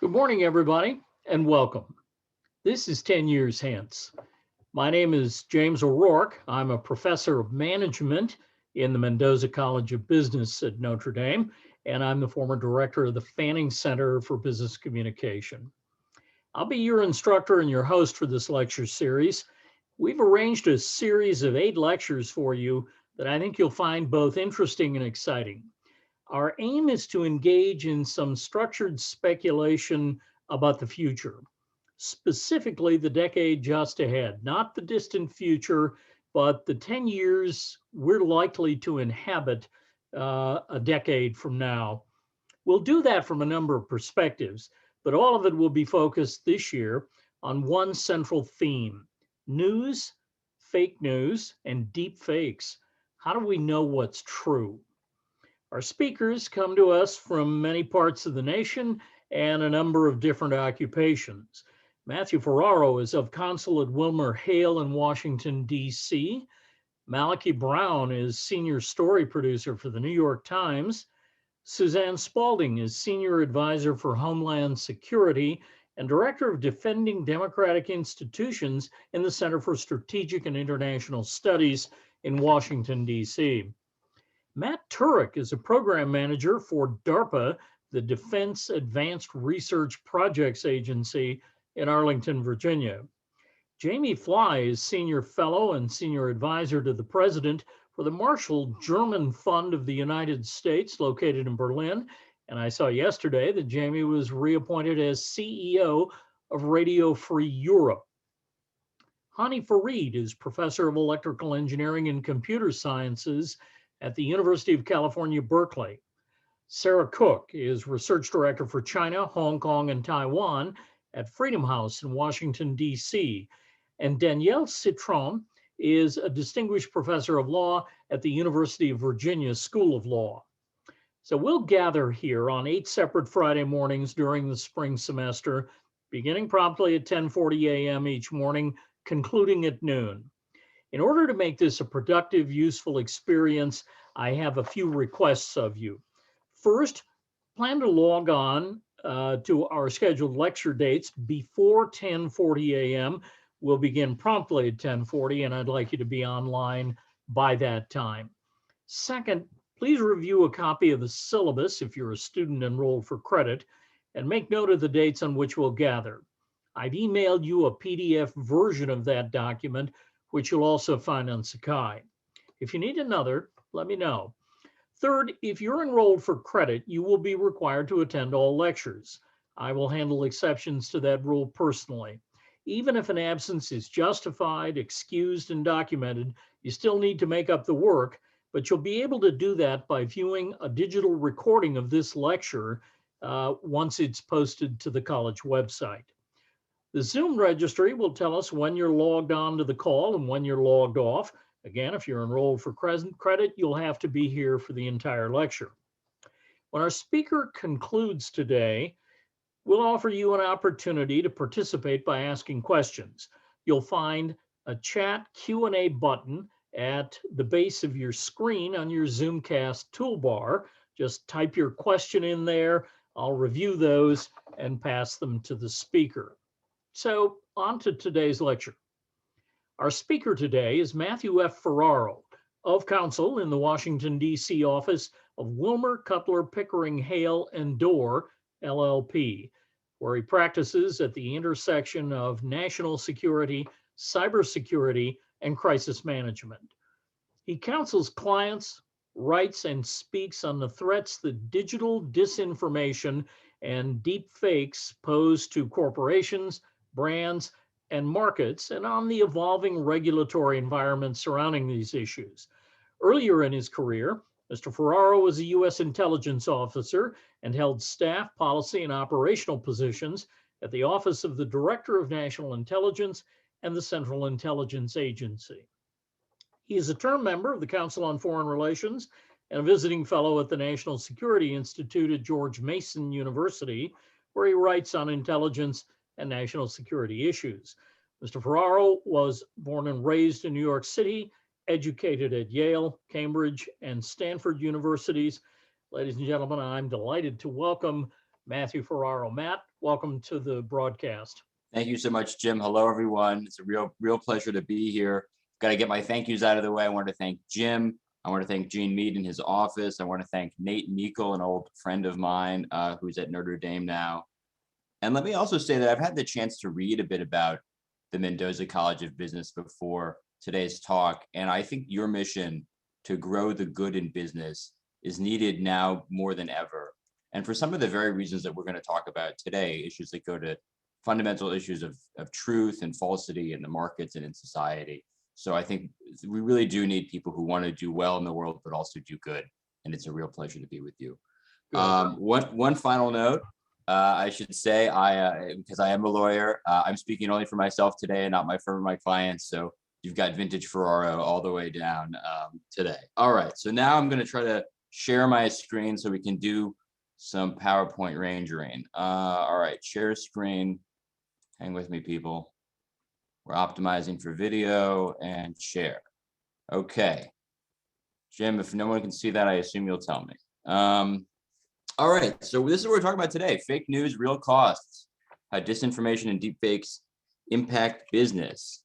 Good morning, everybody, and welcome. This is 10 Years Hence. My name is James O'Rourke. I'm a professor of management in the Mendoza College of Business at Notre Dame, and I'm the former director of the Fanning Center for Business Communication. I'll be your instructor and your host for this lecture series. We've arranged a series of 8 lectures for you that I think you'll find both interesting and exciting. Our aim is to engage in some structured speculation about the future, specifically the decade just ahead, not the distant future, but the 10 years we're likely to inhabit a decade from now. We'll do that from a number of perspectives, but all of it will be focused this year on one central theme: news, fake news, and deep fakes. How do we know what's true? Our speakers come to us from many parts of the nation and a number of different occupations. Matthew Ferraro is of counsel at Wilmer, Hale in Washington, D.C. Malachi Brown is senior story producer for the New York Times. Suzanne Spalding is senior advisor for Homeland Security and director of defending democratic institutions in the Center for Strategic and International Studies in Washington, D.C. Matt Turek is a program manager for DARPA, the Defense Advanced Research Projects Agency in Arlington, Virginia. Jamie Fly is senior fellow and senior advisor to the president for the Marshall German Fund of the United States, located in Berlin. And I saw yesterday that Jamie was reappointed as CEO of Radio Free Europe. Hani Farid is professor of electrical engineering and computer sciences at the University of California, Berkeley. Sarah Cook is research director for China, Hong Kong, and Taiwan at Freedom House in Washington, D.C. And Danielle Citron is a distinguished professor of law at the University of Virginia School of Law. So we'll gather here on 8 separate Friday mornings during the spring semester, beginning promptly at 10:40 a.m. each morning, concluding at noon. In order to make this a productive, useful experience, I have a few requests of you. First, plan to log on to our scheduled lecture dates before 10:40 a.m. We'll begin promptly at 10:40, and I'd like you to be online by that time. Second, please review a copy of the syllabus if you're a student enrolled for credit, and make note of the dates on which we'll gather. I've emailed you a PDF version of that document, which you'll also find on Sakai. If you need another, let me know. Third, if you're enrolled for credit, you will be required to attend all lectures. I will handle exceptions to that rule personally. Even if an absence is justified, excused, and documented, you still need to make up the work, but you'll be able to do that by viewing a digital recording of this lecture once it's posted to the college website. The Zoom registry will tell us when you're logged on to the call and when you're logged off. Again, if you're enrolled for credit, you'll have to be here for the entire lecture. When our speaker concludes today, we'll offer you an opportunity to participate by asking questions. You'll find a chat Q&A button at the base of your screen on your Zoomcast toolbar. Just type your question in there. I'll review those and pass them to the speaker. So on to today's lecture. Our speaker today is Matthew F. Ferraro, of counsel in the Washington, D.C. office of Wilmer, Cutler, Pickering, Hale, and Dorr, LLP, where he practices at the intersection of national security, cybersecurity, and crisis management. He counsels clients, writes, and speaks on the threats that digital disinformation and deep fakes pose to corporations, brands, and markets, and on the evolving regulatory environment surrounding these issues. Earlier in his career, Mr. Ferraro was a U.S. intelligence officer and held staff, policy, and operational positions at the Office of the Director of National Intelligence and the Central Intelligence Agency. He is a term member of the Council on Foreign Relations and a visiting fellow at the National Security Institute at George Mason University, where he writes on intelligence and national security issues. Mr. Ferraro was born and raised in New York City, educated at Yale, Cambridge, and Stanford universities. Ladies and gentlemen, I'm delighted to welcome Matthew Ferraro. Matt, welcome to the broadcast. Thank you so much, Jim. Hello, everyone. It's a real pleasure to be here. Got to get my thank yous out of the way. I want to thank Jim. I want to thank Gene Mead in his office. I want to thank Nate Meikle, an old friend of mine who's at Notre Dame now. And let me also say that I've had the chance to read a bit about the Mendoza College of Business before today's talk. And I think your mission to grow the good in business is needed now more than ever. And for some of the very reasons that we're going to talk about today, issues that go to fundamental issues of truth and falsity in the markets and in society. So I think we really do need people who want to do well in the world, but also do good. And it's a real pleasure to be with you. One final note, I should say, because I am a lawyer, I'm speaking only for myself today and not my firm or my clients. So you've got vintage Ferraro all the way down today. All right, so now I'm going to try to share my screen so we can do some PowerPoint rangering. All right, share screen. Hang with me, people. We're optimizing for video and share. Okay. Jim, if no one can see that, I assume you'll tell me. All right, so this is what we're talking about today. Fake news, real costs, how disinformation and deepfakes impact business.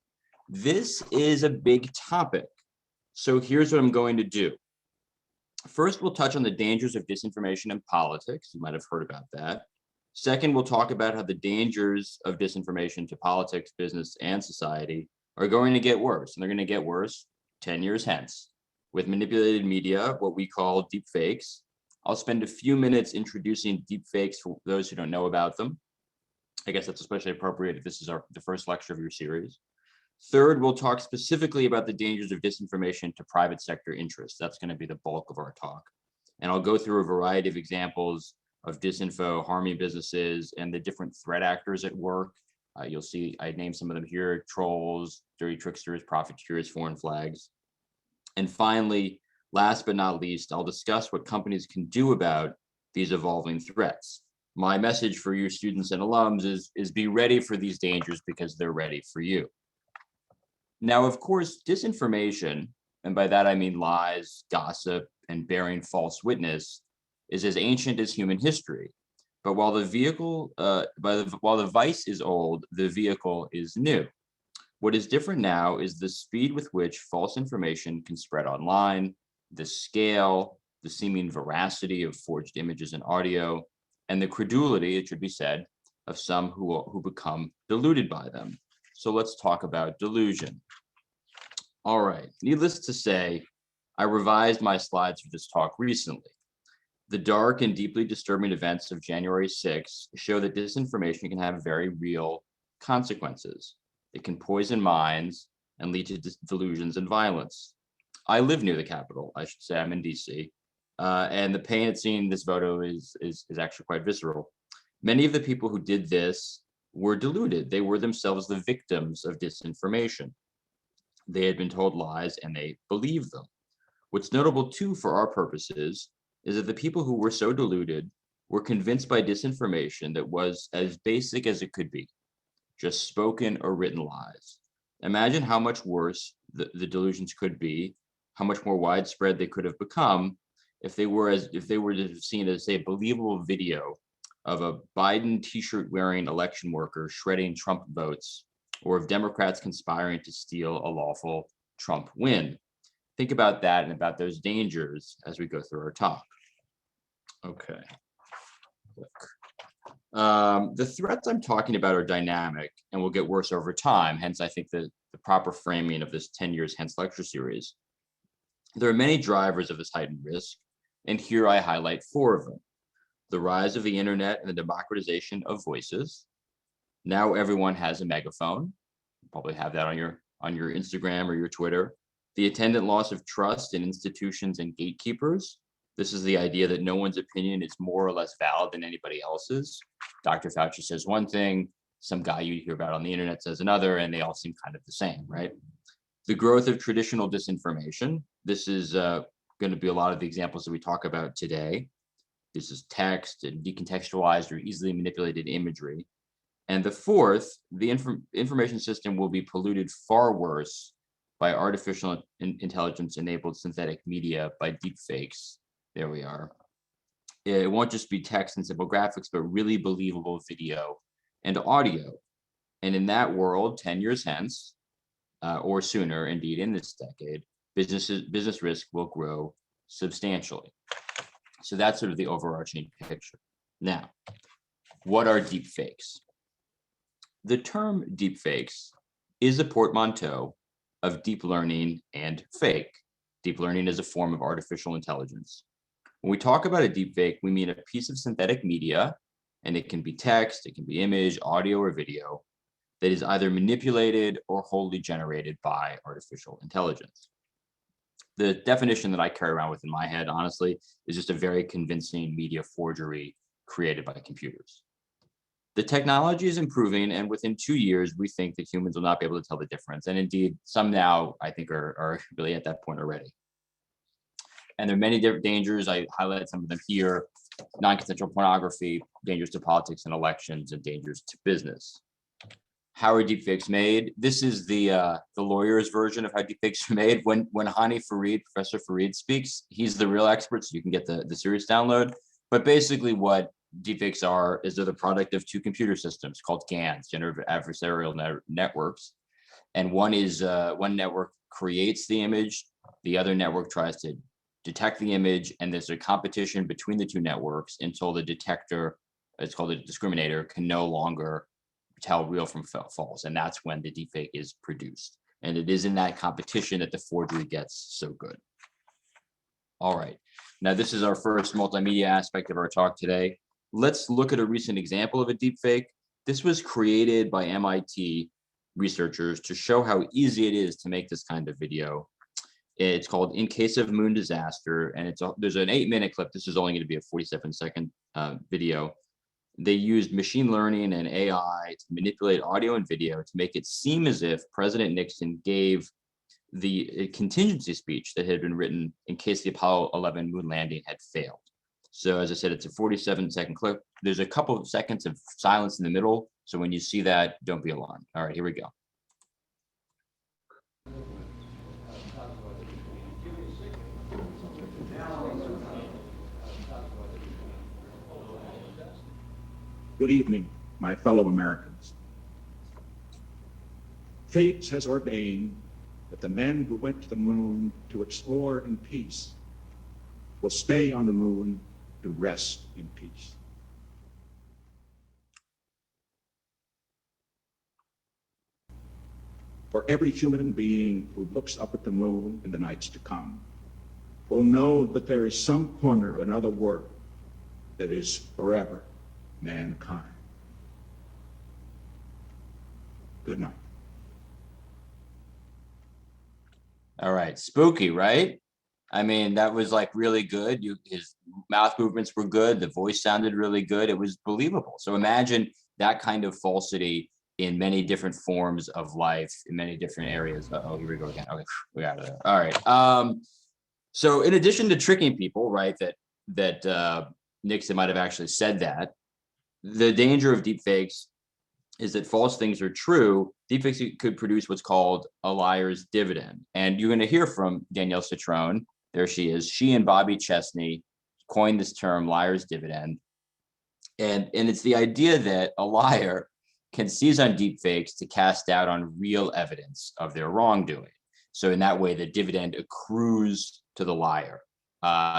This is a big topic. So here's what I'm going to do. First, we'll touch on the dangers of disinformation in politics. You might have heard about that. Second, we'll talk about how the dangers of disinformation to politics, business, and society are going to get worse. And they're going to get worse 10 years hence with manipulated media, what we call deepfakes. I'll spend a few minutes introducing deepfakes for those who don't know about them. I guess that's especially appropriate if this is the first lecture of your series. Third, we'll talk specifically about the dangers of disinformation to private sector interests. That's going to be the bulk of our talk. And I'll go through a variety of examples of disinfo harming businesses and the different threat actors at work. You'll see I named some of them here: trolls, dirty tricksters, profiteers, foreign flags. And finally, last but not least, I'll discuss what companies can do about these evolving threats. My message for your students and alums is be ready for these dangers because they're ready for you. Now, of course, disinformation, and by that I mean lies, gossip, and bearing false witness, is as ancient as human history. But while the vice is old, the vehicle is new. What is different now is the speed with which false information can spread online, the scale, the seeming veracity of forged images and audio, and the credulity, it should be said, of some who become deluded by them. So let's talk about delusion. All right, needless to say, I revised my slides for this talk recently. The dark and deeply disturbing events of January 6th show that disinformation can have very real consequences. It can poison minds and lead to delusions and violence. I live near the Capitol, I should say. I'm in DC, and the pain at seeing this photo is actually quite visceral. Many of the people who did this were deluded. They were themselves the victims of disinformation. They had been told lies and they believed them. What's notable too for our purposes is that the people who were so deluded were convinced by disinformation that was as basic as it could be, just spoken or written lies. Imagine how much worse the delusions could be, how much more widespread they could have become if they were seen as, say, a believable video of a Biden t-shirt wearing election worker shredding Trump votes, or of Democrats conspiring to steal a lawful Trump win. Think about that and about those dangers as we go through our talk. Okay. The threats I'm talking about are dynamic and will get worse over time. Hence, I think the proper framing of this 10 years hence lecture series. There are many drivers of this heightened risk, and here I highlight 4 of them. The rise of the internet and the democratization of voices. Now everyone has a megaphone. You probably have that on your Instagram or your Twitter. The attendant loss of trust in institutions and gatekeepers. This is the idea that no one's opinion is more or less valid than anybody else's. Dr. Fauci says one thing, some guy you hear about on the internet says another, and they all seem kind of the same, right? The growth of traditional disinformation. This is going to be a lot of the examples that we talk about today. This is text and decontextualized or easily manipulated imagery. And the fourth, the information system will be polluted far worse by artificial intelligence-enabled synthetic media, by deepfakes. There we are. It won't just be text and simple graphics, but really believable video and audio. And in that world, 10 years hence, or sooner, indeed, in this decade, business risk will grow substantially. So that's sort of the overarching picture. Now, what are deepfakes? The term deepfakes is a portmanteau of deep learning and fake. Deep learning is a form of artificial intelligence. When we talk about a deepfake, we mean a piece of synthetic media, and it can be text, it can be image, audio, or video, that is either manipulated or wholly generated by artificial intelligence. The definition that I carry around with in my head, honestly, is just a very convincing media forgery created by computers. The technology is improving, and within 2 years, we think that humans will not be able to tell the difference. And indeed, some now, I think, are really at that point already. And there are many different dangers. I highlighted some of them here: non-consensual pornography, dangers to politics and elections, and dangers to business. How are deepfakes made? This is the lawyer's version of how deepfakes are made. When Hani Farid, Professor Farid speaks, he's the real expert, so you can get the serious download. But basically what deepfakes are is they're the product of two computer systems called GANs, generative adversarial networks. And one network creates the image, the other network tries to detect the image, and there's a competition between the two networks until the detector, it's called a discriminator, can no longer tell real from false, and that's when the deepfake is produced. And it is in that competition that the forgery gets so good. All right, now this is our first multimedia aspect of our talk today. Let's look at a recent example of a deepfake. This was created by MIT researchers to show how easy it is to make this kind of video. It's called In Case of Moon Disaster, and there's an 8-minute clip. This is only going to be a 47-second video. They used machine learning and AI to manipulate audio and video to make it seem as if President Nixon gave the contingency speech that had been written in case the Apollo 11 moon landing had failed. So as I said, it's a 47-second clip. There's a couple of seconds of silence in the middle. So when you see that, don't be alarmed. All right, here we go. Good evening, my fellow Americans. Fate has ordained that the men who went to the moon to explore in peace will stay on the moon to rest in peace. For every human being who looks up at the moon in the nights to come will know that there is some corner of another world that is forever mankind. Good night. All right, spooky, right? I mean, that was like really good. His mouth movements were good. The voice sounded really good. It was believable. So imagine that kind of falsity in many different forms of life, in many different areas. Oh, here we go again. Okay, we got it. All right. So in addition to tricking people, right, that Nixon might have actually said that, the danger of deepfakes is that false things are true. Deepfakes could produce what's called a liar's dividend. And you're going to hear from Danielle Citrone. There she is. She and Bobby Chesney coined this term, liar's dividend. And it's the idea that a liar can seize on deepfakes to cast doubt on real evidence of their wrongdoing. So in that way, the dividend accrues to the liar.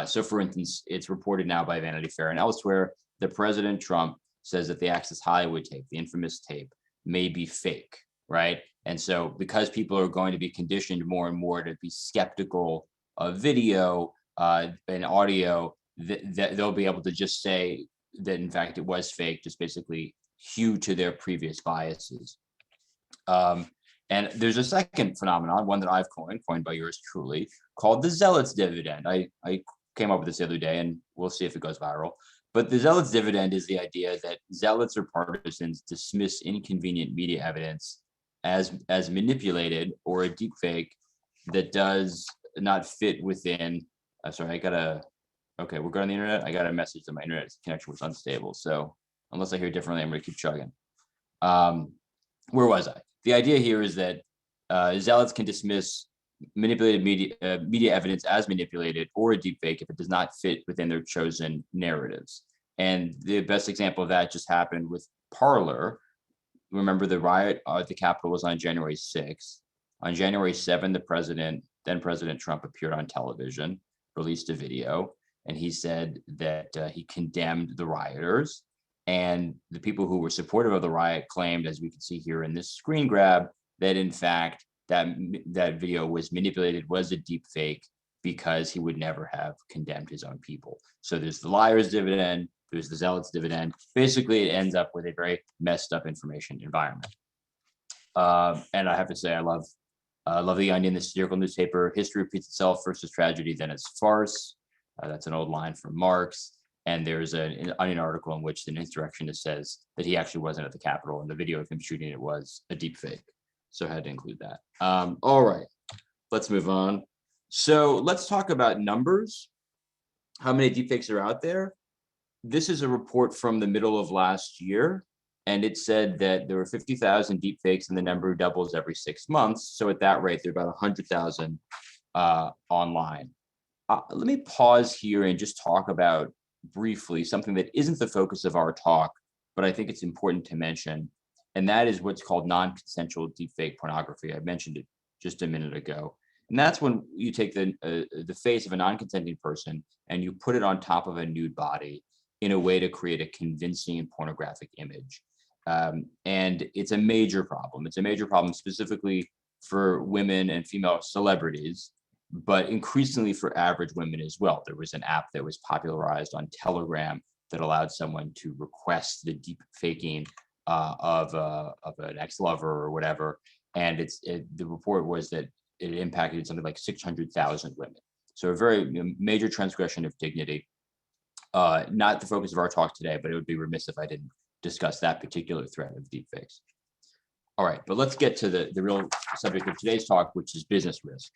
So for instance, it's reported now by Vanity Fair and elsewhere that President Trump says that the Access Hollywood tape, the infamous tape, may be fake, right? And so because people are going to be conditioned more and more to be skeptical of video and audio, they'll be able to just say that in fact it was fake, just basically hew to their previous biases. And there's a second phenomenon, one that I've coined by yours truly, called the Zealots Dividend. I came up with this the other day, and we'll see if it goes viral. But the Zealots Dividend is the idea that zealots or partisans dismiss inconvenient media evidence as manipulated or a deepfake that does not fit within. Sorry, okay, we're going on the internet. I got a message that my internet connection was unstable. So unless I hear differently, I'm going to keep chugging. Where was I? The idea here is that zealots can dismiss manipulated media evidence as manipulated or a deepfake if it does not fit within their chosen narratives. And the best example of that just happened with Parler. Remember, the riot at the Capitol was on January 6th. On January 7th, then President Trump appeared on television, released a video, and he said that he condemned the rioters. And the people who were supportive of the riot claimed, as we can see here in this screen grab, that in fact, that video was manipulated, was a deep fake, because he would never have condemned his own people. So there's the liar's dividend, there's the zealots dividend. Basically, it ends up with a very messed up information environment. And I have to say, I love The Onion, the satirical newspaper. History repeats itself, first as tragedy, then as farce. That's an old line from Marx. And there's an Onion article in which the insurrectionist says that he actually wasn't at the Capitol, and the video of him shooting it was a deep fake. So I had to include that. All right, let's move on. So let's talk about numbers. How many deepfakes are out there? This is a report from the middle of last year, and it said that there were 50,000 deepfakes, and the number doubles every 6 months. So at that rate, there are about 100,000 online. Let me pause here and just talk about briefly something that isn't the focus of our talk, but I think it's important to mention, and that is what's called non-consensual deepfake pornography. I mentioned it just a minute ago. And that's when you take the face of a non-consenting person and you put it on top of a nude body in a way to create a convincing pornographic image. And it's a major problem. It's a major problem specifically for women and female celebrities, but increasingly for average women as well. There was an app that was popularized on Telegram that allowed someone to request the deep faking of an ex-lover or whatever. And the report was that it impacted something like 600,000 women. So a very major transgression of dignity. Not the focus of our talk today, but it would be remiss if I didn't discuss that particular threat of deepfakes. All right, but let's get to the real subject of today's talk, which is business risk.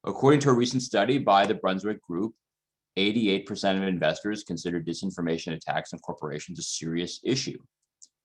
According to a recent study by the Brunswick Group, 88% of investors consider disinformation attacks on corporations a serious issue.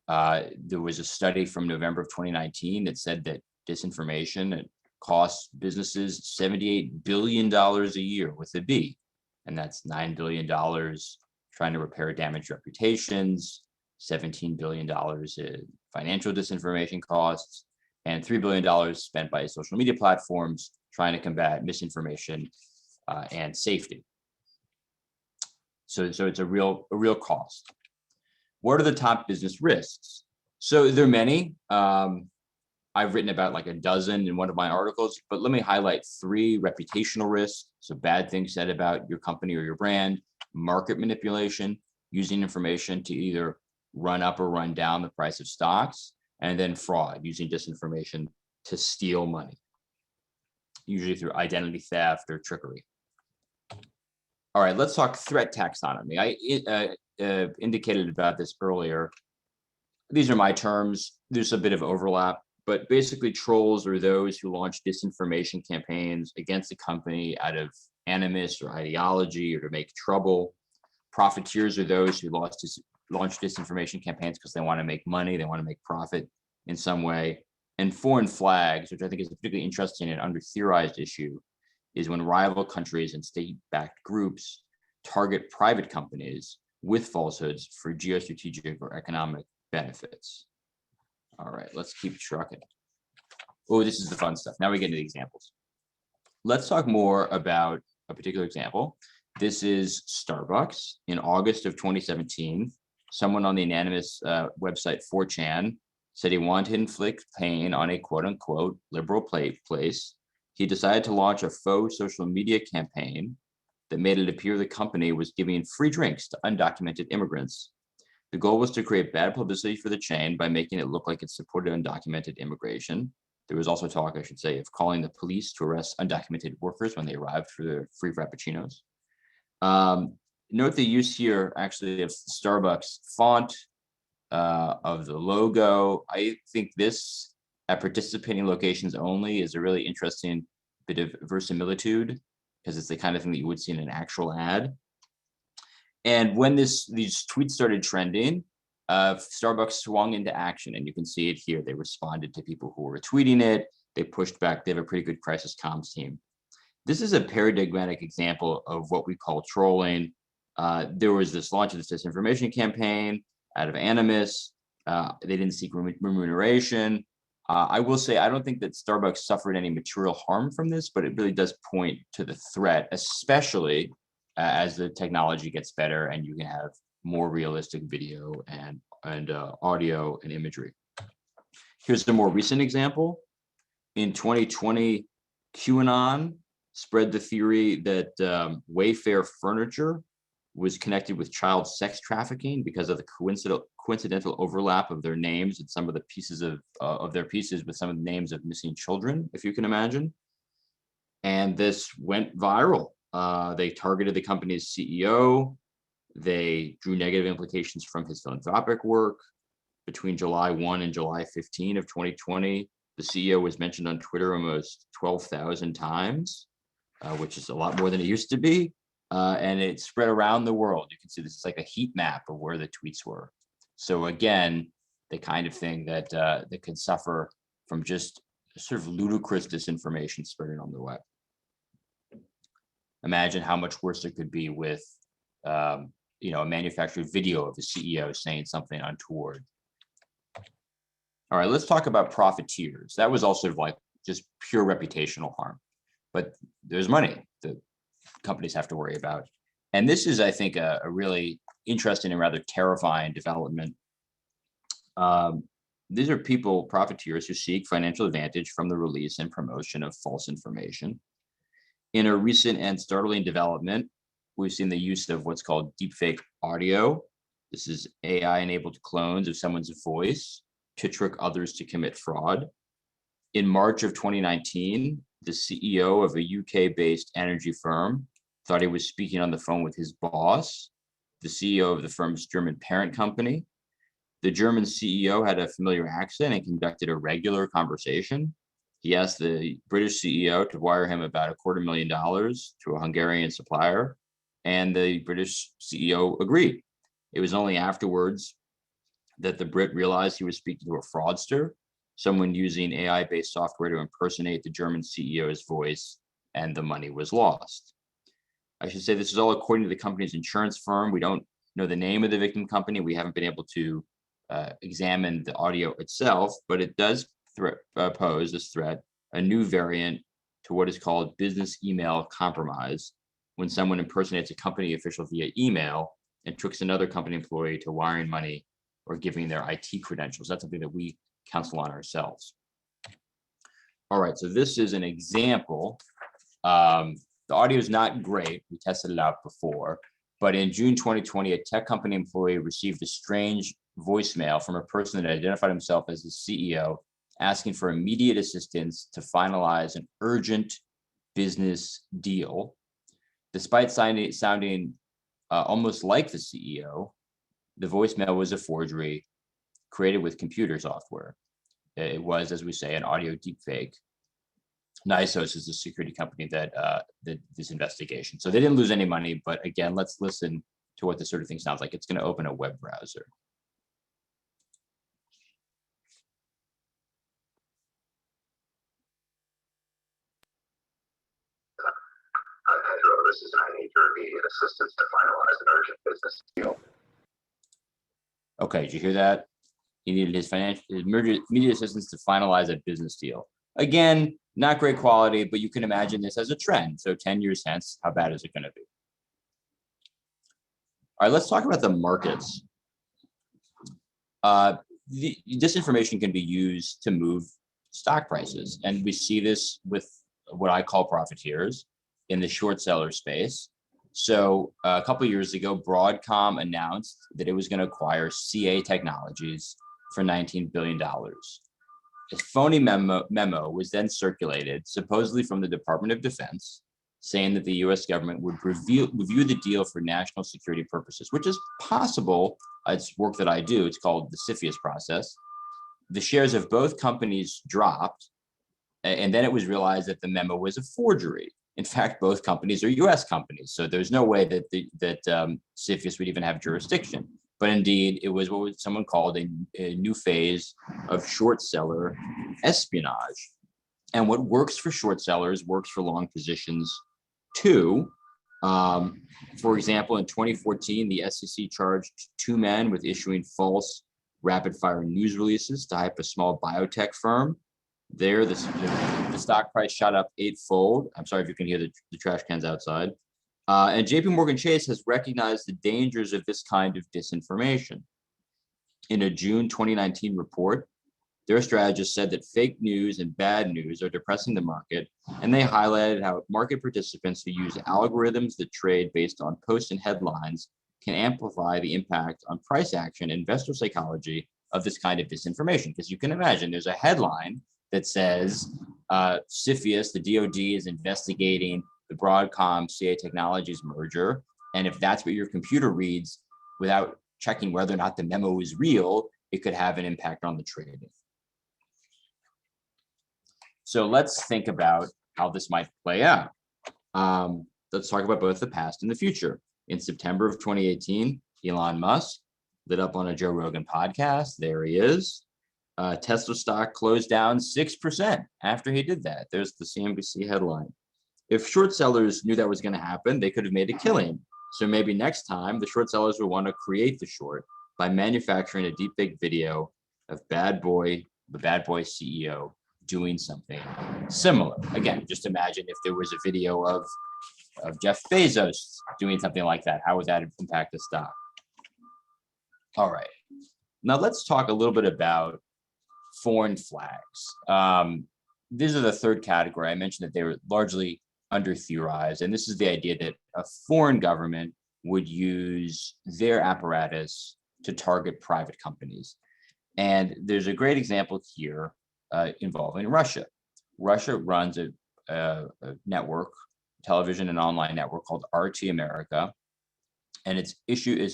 There was a study from November of 2019 that said that disinformation costs businesses $78 billion a year with a B, and that's $9 billion trying to repair damaged reputations, $17 billion in financial disinformation costs, and $3 billion spent by social media platforms trying to combat misinformation and safety. So it's a real cost. What are the top business risks? So there are many. I've written about like a dozen in one of my articles, but let me highlight 3 reputational risks. So bad things said about your company or your brand, market manipulation, using information to either run up or run down the price of stocks, and then fraud, using disinformation to steal money, usually through identity theft or trickery. All right, let's talk threat taxonomy. I indicated about this earlier. These are my terms. There's a bit of overlap, but basically trolls are those who launch disinformation campaigns against the company out of animus or ideology or to make trouble. Profiteers are those who launch disinformation campaigns because they want to make money, they want to make profit in some way. And foreign flags, which I think is a particularly interesting and under-theorized issue, is when rival countries and state-backed groups target private companies with falsehoods for geostrategic or economic benefits. All right, let's keep trucking. Oh, this is the fun stuff. Now we get into the examples. Let's talk more about a particular example. This is Starbucks. In August of 2017, someone on the anonymous website 4chan said he wanted to inflict pain on a quote-unquote liberal place. He decided to launch a faux social media campaign that made it appear the company was giving free drinks to undocumented immigrants. The goal was to create bad publicity for the chain by making it look like it supported undocumented immigration. There was also talk, I should say, of calling the police to arrest undocumented workers when they arrived for their free frappuccinos. Note the use here actually of Starbucks font, of the logo. I think this at participating locations only is a really interesting bit of verisimilitude because it's the kind of thing that you would see in an actual ad. And when these tweets started trending, Starbucks swung into action, and you can see it here. They responded to people who were tweeting it. they pushed back. They have a pretty good crisis comms team. This is a paradigmatic example of what we call trolling. There was this launch of this disinformation campaign out of animus. They didn't seek remuneration. I will say, I don't think that Starbucks suffered any material harm from this, but it really does point to the threat, especially as the technology gets better and you can have more realistic video and audio and imagery. Here's the more recent example. In 2020, QAnon spread the theory that Wayfare furniture was connected with child sex trafficking because of the coincidental overlap of their names and some of the pieces of their pieces with some of the names of missing children, if you can imagine. And this went viral. They targeted the company's CEO. They drew negative implications from his philanthropic work. Between July 1 and July 15 of 2020, the CEO was mentioned on Twitter almost 12,000 times, which is a lot more than it used to be. And it spread around the world. You can see this is like a heat map of where the tweets were. So again, the kind of thing that that could suffer from just sort of ludicrous disinformation spreading on the web. Imagine how much worse it could be with a manufactured video of the CEO saying something untoward. All right, let's talk about profiteers. That was also like just pure reputational harm, but there's money that companies have to worry about. And this is, I think, a really interesting and rather terrifying development. These are people, profiteers, who seek financial advantage from the release and promotion of false information. In a recent and startling development, we've seen the use of what's called deepfake audio. This is AI-enabled clones of someone's voice to trick others to commit fraud. In March of 2019, the CEO of a UK-based energy firm thought he was speaking on the phone with his boss, the CEO of the firm's German parent company. The German CEO had a familiar accent and conducted a regular conversation. He asked the British CEO to wire him about $250,000 to a Hungarian supplier, and the British CEO agreed. It was only afterwards that the Brit realized he was speaking to a fraudster, someone using AI-based software to impersonate the German CEO's voice, and the money was lost. I should say this is all according to the company's insurance firm. We don't know the name of the victim company. We haven't been able to examine the audio itself, but it does pose this threat, a new variant to what is called business email compromise, when someone impersonates a company official via email and tricks another company employee to wiring money or giving their IT credentials. That's something that we counsel on ourselves. All right, so this is an example. The audio is not great. We tested it out before, but in June 2020, a tech company employee received a strange voicemail from a person that identified himself as the CEO, asking for immediate assistance to finalize an urgent business deal. Despite sounding almost like the CEO, the voicemail was a forgery created with computer software. It was, as we say, an audio deepfake. Nisos is the security company that did this investigation. So they didn't lose any money, but again, let's listen to what this sort of thing sounds like. It's going to open a web browser. Pedro, this is I need your immediate assistance to finalize an urgent business deal. Okay, did you hear that? He needed his immediate assistance to finalize a business deal. Again, not great quality, but you can imagine this as a trend. So 10 years hence, how bad is it going to be? All right, let's talk about the markets. The disinformation can be used to move stock prices. And we see this with what I call profiteers in the short seller space. So a couple of years ago, Broadcom announced that it was going to acquire CA Technologies for $19 billion. A phony memo was then circulated, supposedly from the Department of Defense, saying that the US government would review the deal for national security purposes, which is possible. It's work that I do. It's called the CFIUS process. The shares of both companies dropped, and then it was realized that the memo was a forgery. In fact, both companies are US companies, so there's no way that CFIUS would even have jurisdiction. But indeed, it was what someone called a new phase of short seller espionage. And what works for short sellers works for long positions too. For example, in 2014, the SEC charged 2 men with issuing false rapid-fire news releases to hype a small biotech firm. There, the stock price shot up 8-fold. I'm sorry if you can hear the trash cans outside. And JP Morgan Chase has recognized the dangers of this kind of disinformation. In a June 2019 report, their strategist said that fake news and bad news are depressing the market, and they highlighted how market participants who use algorithms that trade based on posts and headlines can amplify the impact on price action and investor psychology of this kind of disinformation. Because you can imagine there's a headline that says CFIUS, the DoD, is investigating the Broadcom CA Technologies merger, and if that's what your computer reads without checking whether or not the memo is real, it could have an impact on the trading. So let's think about how this might play out. Let's talk about both the past and the future. In September of 2018, Elon Musk lit up on a Joe Rogan podcast. There he is. Tesla stock closed down 6% after he did that. There's the CNBC headline. If short sellers knew that was going to happen, they could have made a killing. So maybe next time the short sellers will want to create the short by manufacturing a deepfake video of the bad boy CEO doing something similar. Again, just imagine if there was a video of Jeff Bezos doing something like that. How would that impact the stock? All right. Now let's talk a little bit about foreign flags. These are the third category. I mentioned that they were largely under-theorized, and this is the idea that a foreign government would use their apparatus to target private companies. And there's a great example here involving Russia. Russia runs a network, television and online network called RT America, and its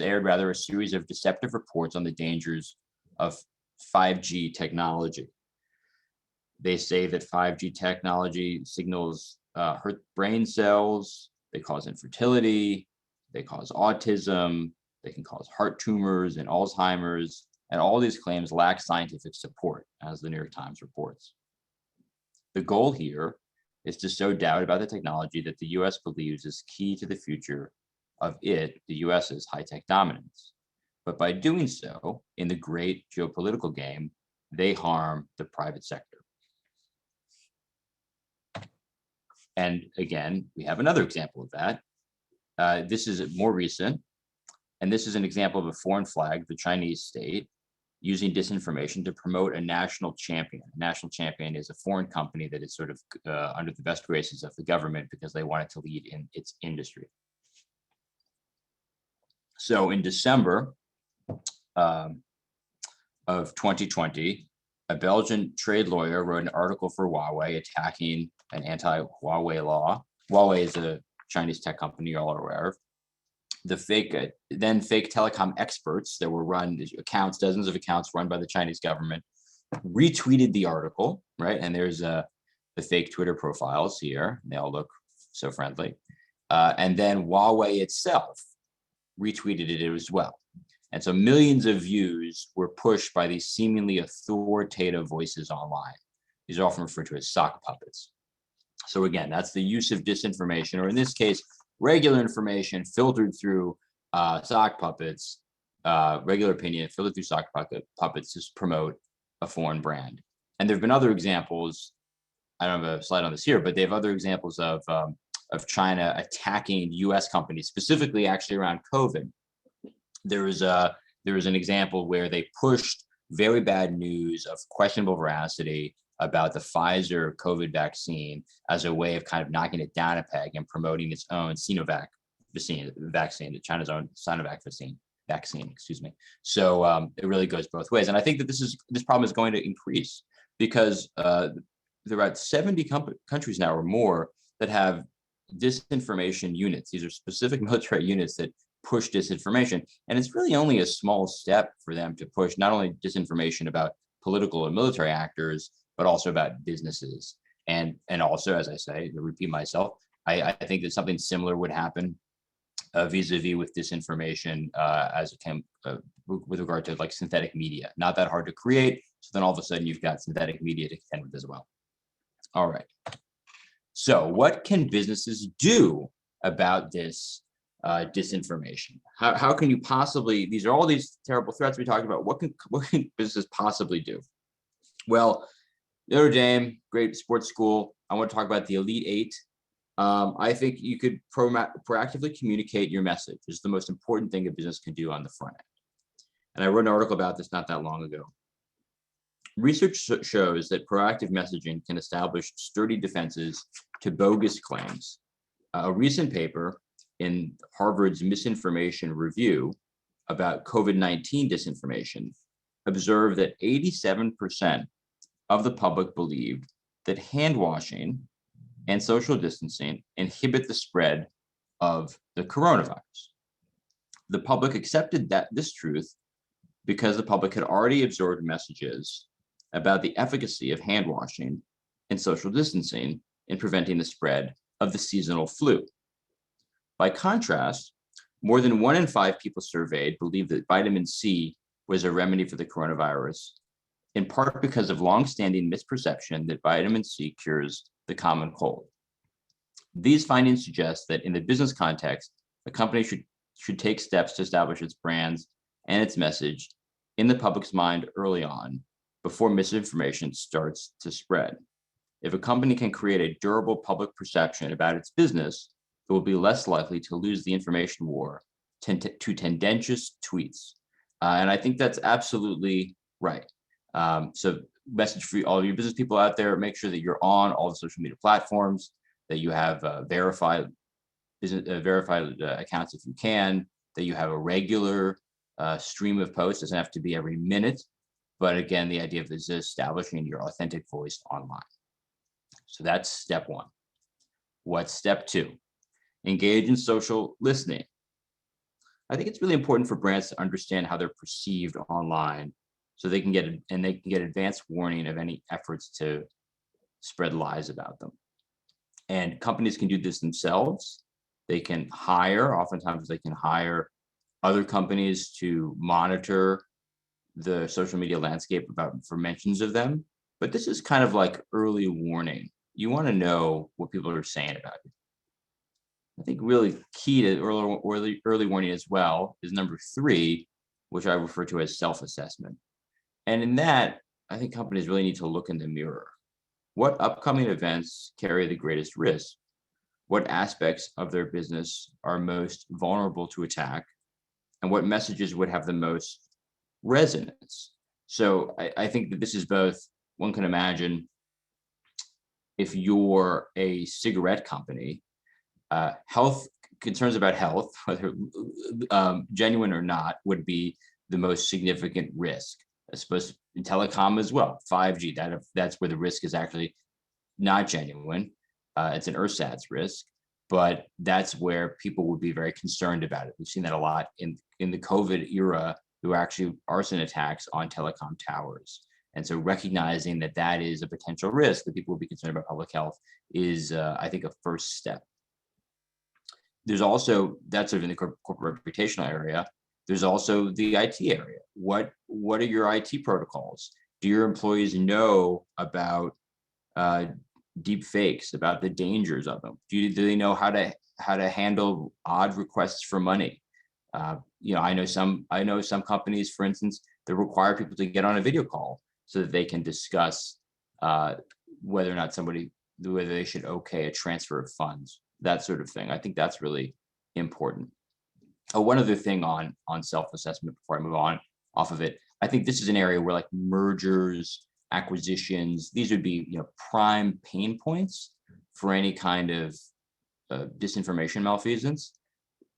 aired a series of deceptive reports on the dangers of 5G technology. They say that 5G technology signals hurt brain cells, they cause infertility, they cause autism, they can cause heart tumors and Alzheimer's, and all these claims lack scientific support, as the New York Times reports. The goal here is to sow doubt about the technology that the US believes is key to the future of the US's high-tech dominance. But by doing so, in the great geopolitical game, they harm the private sector. And again, we have another example of that. This is more recent, and this is an example of a foreign flag, the Chinese state, using disinformation to promote a national champion. A national champion is a foreign company that is sort of under the best graces of the government because they want it to lead in its industry. So in December of 2020, a Belgian trade lawyer wrote an article for Huawei attacking an anti-Huawei law. Huawei is a Chinese tech company you're all aware of. The fake telecom experts that were dozens of accounts run by the Chinese government, retweeted the article, right? And there's the fake Twitter profiles here. They all look so friendly. And then Huawei itself retweeted it as well. And so millions of views were pushed by these seemingly authoritative voices online. These are often referred to as sock puppets. So again, that's the use of disinformation, or in this case, regular information filtered through sock puppets, regular opinion filtered through sock puppets to promote a foreign brand. And there have been other examples. I don't have a slide on this here, but they have other examples of China attacking U.S. companies, specifically actually around COVID. There was an example where they pushed very bad news of questionable veracity about the Pfizer COVID vaccine as a way of kind of knocking it down a peg and promoting its own Sinovac vaccine, China's own Sinovac vaccine, excuse me. So it really goes both ways. And I think that this problem is going to increase because there are about 70 countries now or more that have disinformation units. These are specific military units that push disinformation. And it's really only a small step for them to push not only disinformation about political and military actors, but also about businesses. And also, as I say, to repeat myself, I think that something similar would happen vis-a-vis with disinformation with regard to like synthetic media. Not that hard to create. So then all of a sudden you've got synthetic media to contend with as well. All right. So what can businesses do about this disinformation? How can you possibly, these are all these terrible threats we talked about. What can businesses possibly do? Well, Notre Dame, great sports school. I want to talk about the Elite Eight. I think you could proactively communicate your message. This is the most important thing a business can do on the front end. And I wrote an article about this not that long ago. Research shows that proactive messaging can establish sturdy defenses to bogus claims. A recent paper in Harvard's Misinformation Review about COVID-19 disinformation observed that 87% of the public believed that hand washing and social distancing inhibit the spread of the coronavirus. The public accepted this truth because the public had already absorbed messages about the efficacy of hand washing and social distancing in preventing the spread of the seasonal flu. By contrast, more than 1 in 5 people surveyed believed that vitamin C was a remedy for the coronavirus, in part because of longstanding misperception that vitamin C cures the common cold. These findings suggest that in the business context, a company should take steps to establish its brands and its message in the public's mind early on, before misinformation starts to spread. If a company can create a durable public perception about its business, it will be less likely to lose the information war to tendentious tweets. And I think that's absolutely right. So message for all of you business people out there, make sure that you're on all the social media platforms, that you have verified accounts if you can, that you have a regular stream of posts. Doesn't have to be every minute. But again, the idea of this is establishing your authentic voice online. So that's step 1. What's step 2? Engage in social listening. I think it's really important for brands to understand how they're perceived online, so they can get advanced warning of any efforts to spread lies about them. And companies can do this themselves. They can oftentimes they can hire other companies to monitor the social media landscape for mentions of them. But this is kind of like early warning. You want to know what people are saying about you. I think really key to early warning as well is number 3, which I refer to as self-assessment. And in that, I think companies really need to look in the mirror. What upcoming events carry the greatest risk? What aspects of their business are most vulnerable to attack? And what messages would have the most resonance? So I think that this is both, one can imagine if you're a cigarette company, health concerns about health, whether genuine or not, would be the most significant risk. I suppose in telecom as well, 5G, that's where the risk is actually not genuine. It's an ersatz risk, but that's where people would be very concerned about it. We've seen that a lot in the COVID era. There were actually arson attacks on telecom towers. And so recognizing that that is a potential risk that people will be concerned about public health is, I think, a first step. There's also, that's sort of in the corporate reputational area. There's also the IT area. What are your IT protocols? Do your employees know about deep fakes, about the dangers of them? Do they know how to handle odd requests for money? I know some companies, for instance, that require people to get on a video call so that they can discuss whether or not whether they should okay a transfer of funds, that sort of thing. I think that's really important. One other thing on self-assessment before I move on off of it, I think this is an area where like mergers, acquisitions, these would be prime pain points for any kind of disinformation malfeasance.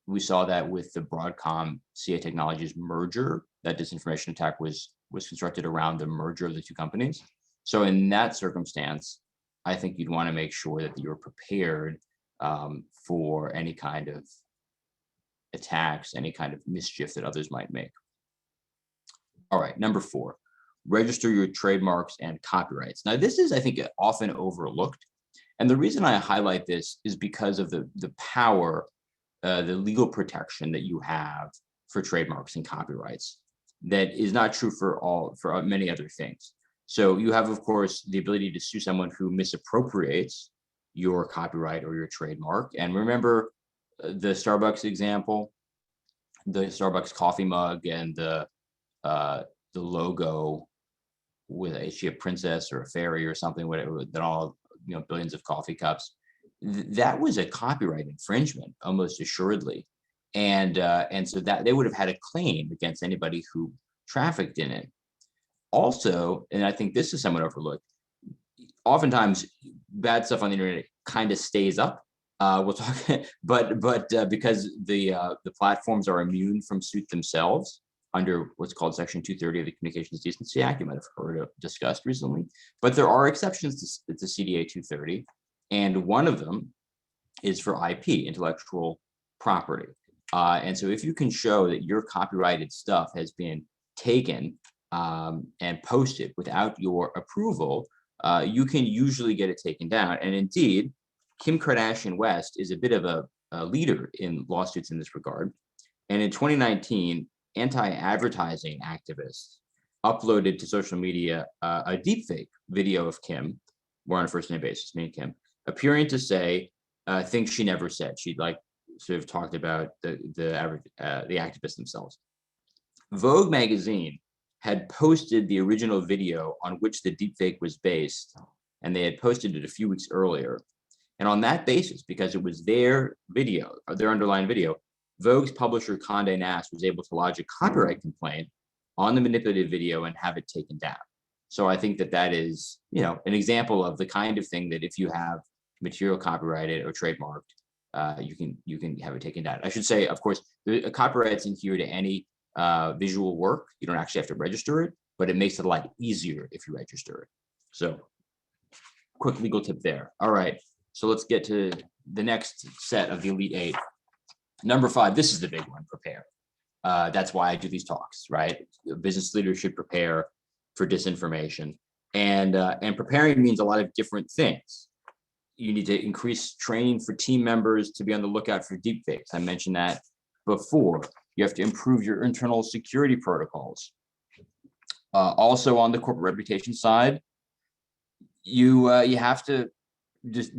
We saw that with the Broadcom CA Technologies merger. That disinformation attack was constructed around the merger of the two companies. So in that circumstance, I think you'd want to make sure that you're prepared for any kind of attacks, any kind of mischief that others might make. All right, number 4, register your trademarks and copyrights. Now, this is, I think, often overlooked. And the reason I highlight this is because of the power, the legal protection that you have for trademarks and copyrights. That is not true for many other things. So you have, of course, the ability to sue someone who misappropriates your copyright or your trademark. And remember the Starbucks example, the Starbucks coffee mug and the logo with is she a princess or a fairy or something, whatever, that all, billions of coffee cups. That was a copyright infringement, almost assuredly. And so that they would have had a claim against anybody who trafficked in it. Also, and I think this is somewhat overlooked, oftentimes bad stuff on the internet kind of stays up. We'll talk, but because the platforms are immune from suit themselves under what's called Section 230 of the Communications Decency Act, you might have heard of discussed recently. But there are exceptions to CDA 230, and one of them is for IP, intellectual property. And so if you can show that your copyrighted stuff has been taken and posted without your approval, you can usually get it taken down. And indeed, Kim Kardashian West is a bit of a leader in lawsuits in this regard. And in 2019, anti-advertising activists uploaded to social media a deepfake video of Kim, we're on a first name basis, me and Kim, appearing to say things she never said. She'd sort of talked about the activists themselves. Vogue magazine had posted the original video on which the deepfake was based, and they had posted it a few weeks earlier. And on that basis, because it was their video, or their underlying video, Vogue's publisher Condé Nast was able to lodge a copyright complaint on the manipulated video and have it taken down. So I think that is, an example of the kind of thing that if you have material copyrighted or trademarked, you can have it taken down. I should say, of course, the copyright's adhere to any visual work. You don't actually have to register it, but it makes it a lot easier if you register it. So quick legal tip there. All right, so let's get to the next set of the Elite Eight. Number 5, this is the big one, prepare. That's why I do these talks, right? Business leaders should prepare for disinformation. And preparing means a lot of different things. You need to increase training for team members to be on the lookout for deepfakes. I mentioned that before. You have to improve your internal security protocols. Also on the corporate reputation side, you have to just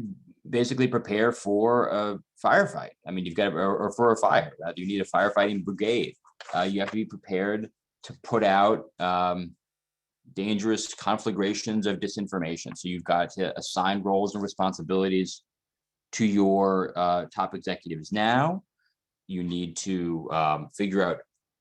basically prepare for a firefight. I mean, you've got or for a fire. Right? You need a firefighting brigade. You have to be prepared to put out dangerous conflagrations of disinformation. So you've got to assign roles and responsibilities to your top executives now. You need to figure out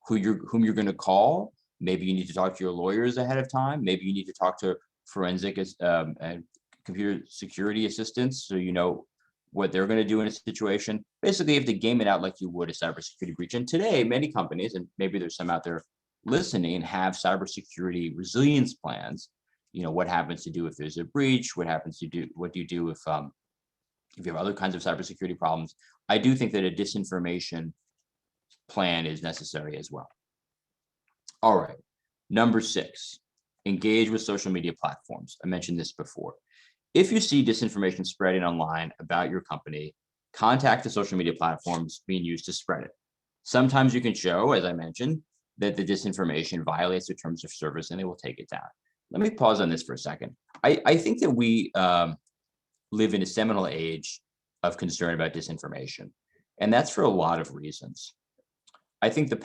whom you're going to call. Maybe you need to talk to your lawyers ahead of time. Maybe you need to talk to forensic and computer security assistants so you know what they're going to do in a situation. Basically, you have to game it out like you would a cybersecurity breach. And today, many companies, and maybe there's some out there listening, have cybersecurity resilience plans. What happens to do if there's a breach? What do you do if you have other kinds of cybersecurity problems? I do think that a disinformation plan is necessary as well. All right, number 6, engage with social media platforms. I mentioned this before. If you see disinformation spreading online about your company, contact the social media platforms being used to spread it. Sometimes you can show, as I mentioned, that the disinformation violates the terms of service and they will take it down. Let me pause on this for a second. I think that we live in a seminal age of concern about disinformation. And that's for a lot of reasons. I think to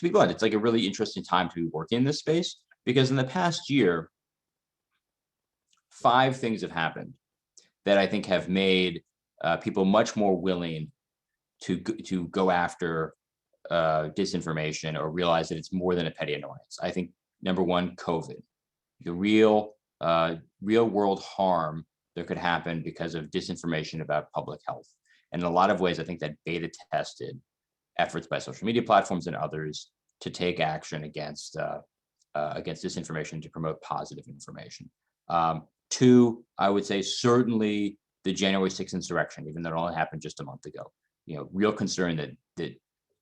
be blunt, it's like a really interesting time to be working in this space, because in the past year, 5 things have happened that I think have made people much more willing to go after disinformation or realize that it's more than a petty annoyance. I think number 1, COVID, the real world harm that could happen because of disinformation about public health. And in a lot of ways, I think that beta tested efforts by social media platforms and others to take action against disinformation, to promote positive information. 2, I would say certainly the January 6th insurrection, even though it only happened just a month ago. Real concern that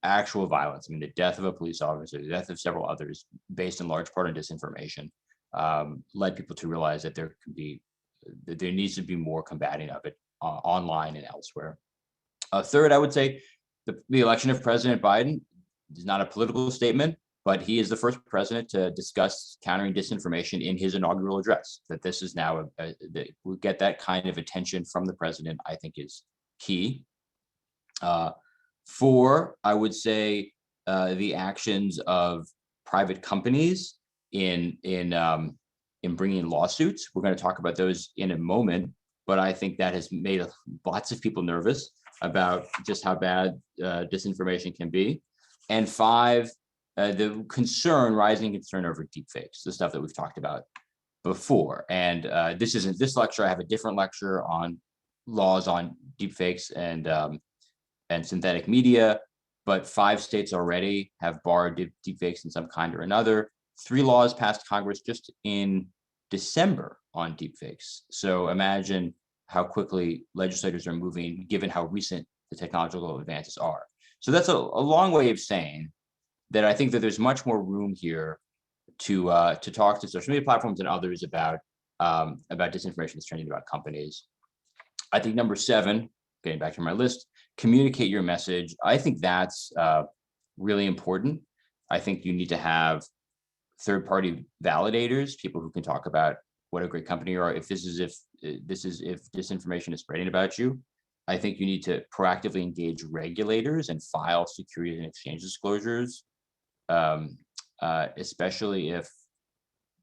actual violence, the death of a police officer, the death of several others, based in large part on disinformation, led people to realize that there needs to be more combating of it online and elsewhere. 3rd, I would say the election of President Biden is not a political statement, but he is the first president to discuss countering disinformation in his inaugural address. That this is now, we get that kind of attention from the president, I think is key. 4, I would say the actions of private companies in bringing lawsuits. We're going to talk about those in a moment, but I think that has made lots of people nervous about just how bad disinformation can be. And 5, the rising concern over deepfakes, the stuff that we've talked about before. And this isn't this lecture. I have a different lecture on laws on deepfakes and synthetic media, but 5 states already have barred deepfakes in some kind or another. 3 laws passed Congress just in December on deepfakes. So imagine how quickly legislators are moving, given how recent the technological advances are. So that's a long way of saying that I think that there's much more room here to talk to social media platforms and others about disinformation that's trending about companies. I think number 7, getting back to my list, communicate your message. I think that's really important. I think you need to have third-party validators, people who can talk about what a great company you are. If disinformation is spreading about you, I think you need to proactively engage regulators and file securities and exchange disclosures, especially if,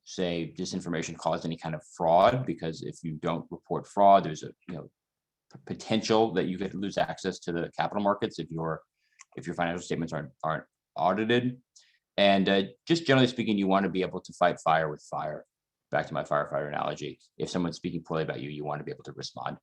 say, disinformation caused any kind of fraud. Because if you don't report fraud, there's a potential that you could lose access to the capital markets if your financial statements aren't audited. And just generally speaking, you want to be able to fight fire with fire. Back to my firefighter analogy. If someone's speaking poorly about you, you want to be able to respond.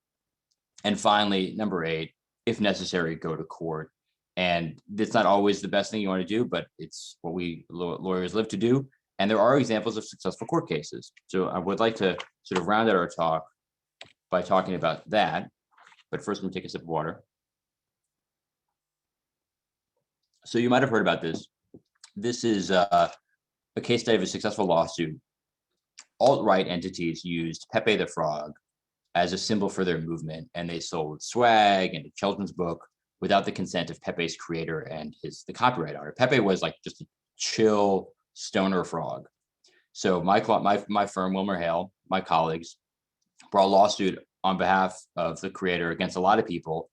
And finally, number 8, if necessary, go to court. And it's not always the best thing you want to do, but it's what we lawyers live to do. And there are examples of successful court cases. So I would like to sort of round out our talk by talking about that. But first, I'm going to take a sip of water. So you might have heard about this. This is a case study of a successful lawsuit. Alt-right entities used Pepe the Frog as a symbol for their movement, and they sold swag and a children's book without the consent of Pepe's creator and the copyright owner. Pepe was like just a chill stoner frog. So my firm, Wilmer, Hale, my colleagues, brought a lawsuit on behalf of the creator against a lot of people,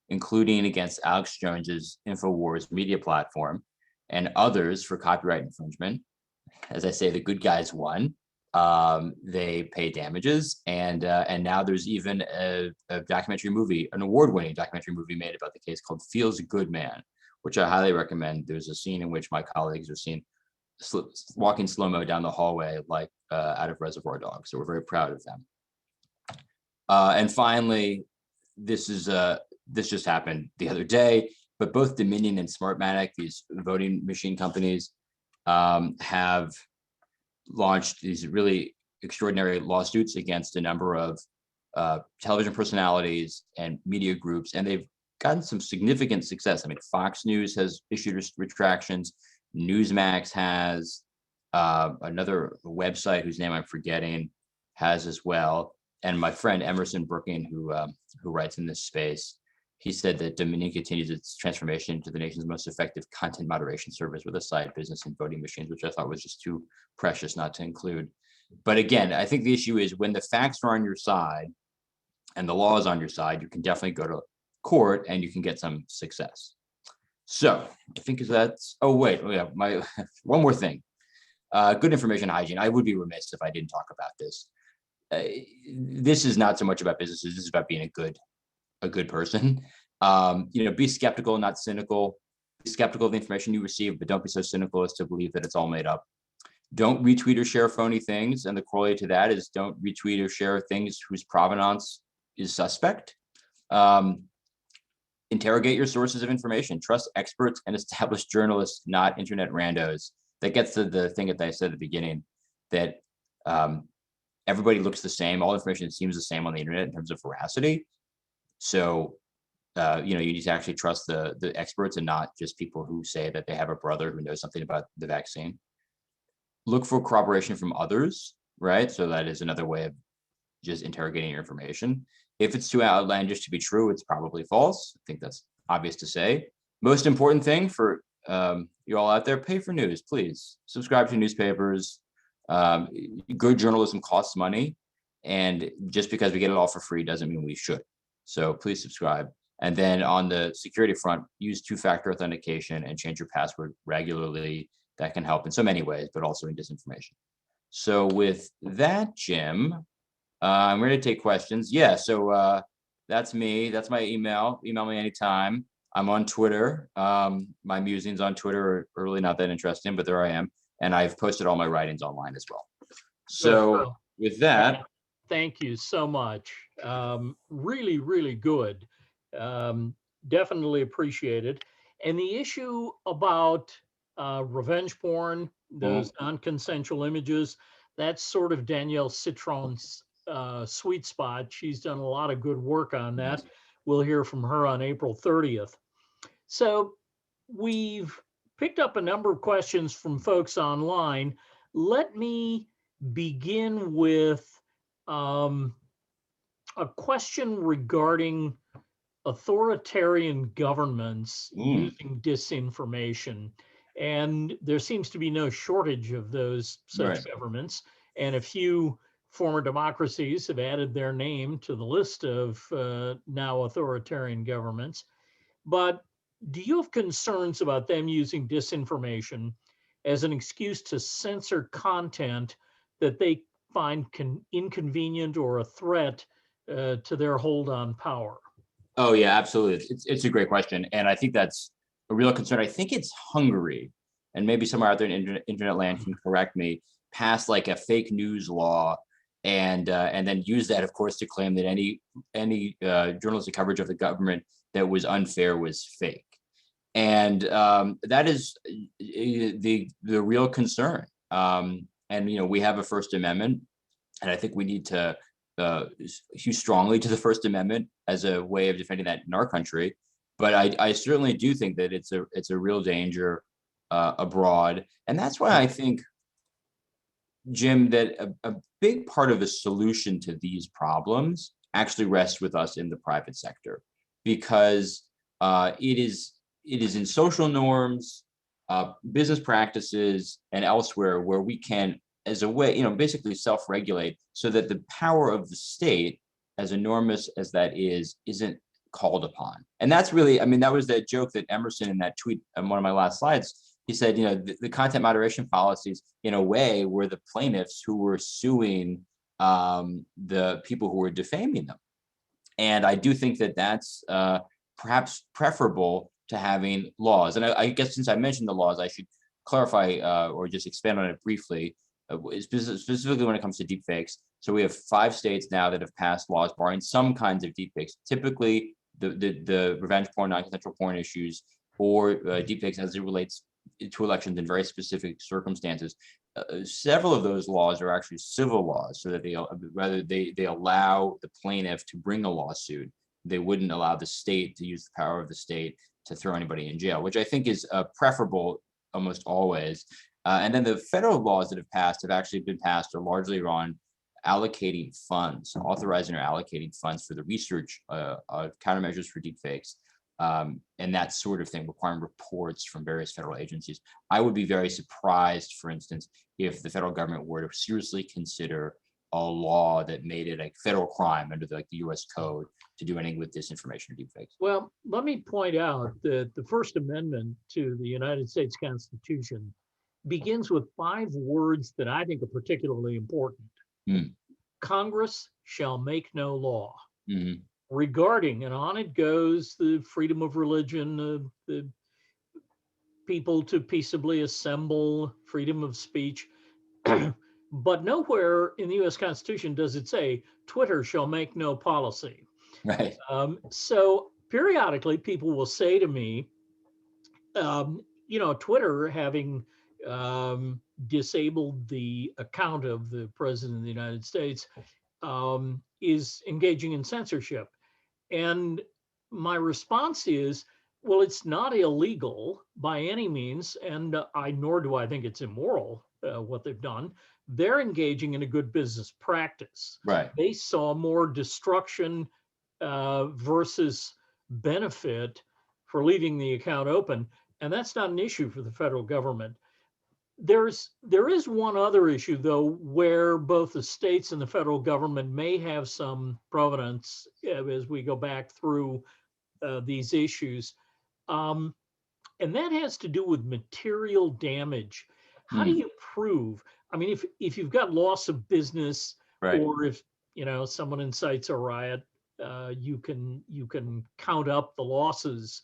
including against Alex Jones's InfoWars media platform and others for copyright infringement. As I say, the good guys won. They pay damages, and now there's even a documentary movie, an award-winning documentary movie made about the case called Feels Good Man, which I highly recommend. There's a scene in which my colleagues are seen walking slow-mo down the hallway like out of Reservoir Dogs, so we're very proud of them. And finally, this just happened the other day, but both Dominion and Smartmatic, these voting machine companies, have launched these really extraordinary lawsuits against a number of television personalities and media groups, and they've gotten some significant success. I mean, Fox News has issued retractions, Newsmax has, another website whose name I'm forgetting has as well. And my friend Emerson Brooking, who writes in this space, he said that Dominion continues its transformation into the nation's most effective content moderation service with a side business in voting machines, which I thought was just too precious not to include. But again, I think the issue is when the facts are on your side and the law is on your side, you can definitely go to court and you can get some success. So I think that's, one more thing. Good information hygiene. I would be remiss if I didn't talk about this. This is not so much about businesses. This is about being a good person. Be skeptical, not cynical. Be skeptical of the information you receive, but don't be so cynical as to believe that it's all made up. Don't retweet or share phony things. And the corollary to that is don't retweet or share things whose provenance is suspect. Interrogate your sources of information. Trust experts and established journalists, not internet randos. That gets to the thing that I said at the beginning, that everybody looks the same. All information seems the same on the internet in terms of veracity. So, you need to actually trust the experts and not just people who say that they have a brother who knows something about the vaccine. Look for corroboration from others, right? So that is another way of just interrogating your information. If it's too outlandish to be true, it's probably false. I think that's obvious to say. Most important thing for you all out there, pay for news, please. Subscribe to newspapers. Good journalism costs money, and just because we get it all for free doesn't mean we should. So please subscribe. And then on the security front, use two-factor authentication and change your password regularly. That can help in so many ways, but also in disinformation. So with that, Jim, I'm ready to take questions. Yeah, so that's me. That's my email. Email me anytime. I'm on Twitter. My musings on Twitter are really not that interesting, but there I am. And I've posted all my writings online as well. So with that. Thank you so much. Really, really good. Definitely appreciate it. And the issue about revenge porn, those non-consensual images, that's sort of Danielle Citron's sweet spot. She's done a lot of good work on that. We'll hear from her on April 30th. So we've picked up a number of questions from folks online. Let me begin with a question regarding authoritarian governments using disinformation. And there seems to be no shortage of those such governments. And a few former democracies have added their name to the list of now authoritarian governments. But do you have concerns about them using disinformation as an excuse to censor content that they find inconvenient or a threat to their hold on power? Oh yeah, absolutely. It's a great question, and I think that's a real concern. I think it's Hungary, and maybe somewhere out there in internet land can correct me, passed like a fake news law, and then use that, of course, to claim that any journalistic coverage of the government that was unfair was fake, and that is the real concern. And we have a First Amendment, and I think we need to hew strongly to the First Amendment as a way of defending that in our country. But I certainly do think that it's a real danger abroad, and that's why I think, Jim, that a big part of the solution to these problems actually rests with us in the private sector, because it is in social norms, business practices, and elsewhere where we can, as a way, basically self-regulate, so that the power of the state, as enormous as that is, isn't called upon. And that's really, that was that joke that Emerson, in that tweet on one of my last slides, he said, the content moderation policies, in a way, were the plaintiffs who were suing the people who were defaming them. And I do think that that's perhaps preferable to having laws. And I guess, since I mentioned the laws, I should clarify or just expand on it briefly, specifically when it comes to deepfakes. So we have 5 states now that have passed laws barring some kinds of deepfakes, typically the revenge porn, non-consensual porn issues, or deepfakes as it relates to elections in very specific circumstances. Several of those laws are actually civil laws, so that they allow the plaintiff to bring a lawsuit. They wouldn't allow the state to use the power of the state to throw anybody in jail, which I think is preferable almost always. And then the federal laws that have actually been passed are largely on allocating funds, authorizing or allocating funds for the research countermeasures for deepfakes, and that sort of thing, requiring reports from various federal agencies. I would be very surprised, for instance, if the federal government were to seriously consider a law that made it a federal crime under the U.S. Code to do anything with disinformation or deepfakes. Well, let me point out that the First Amendment to the United States Constitution begins with 5 words that I think are particularly important. Congress shall make no law regarding, and on it goes, the freedom of religion, the people to peaceably assemble, freedom of speech. But nowhere in the US Constitution does it say Twitter shall make no policy. Right. So periodically people will say to me, Twitter, having disabled the account of the President of the United States, is engaging in censorship. And my response is, well, it's not illegal by any means, and nor do I think it's immoral what they've done. They're engaging in a good business practice. Right. They saw more destruction versus benefit for leaving the account open. and that's not an issue for the federal government. There is one other issue, though, where both the states and the federal government may have some provenance as we go back through these issues. Um, and that has to do with material damage. How do Hmm. you prove? I mean, if you've got loss of business, Right. or if someone incites a riot, you can count up the losses.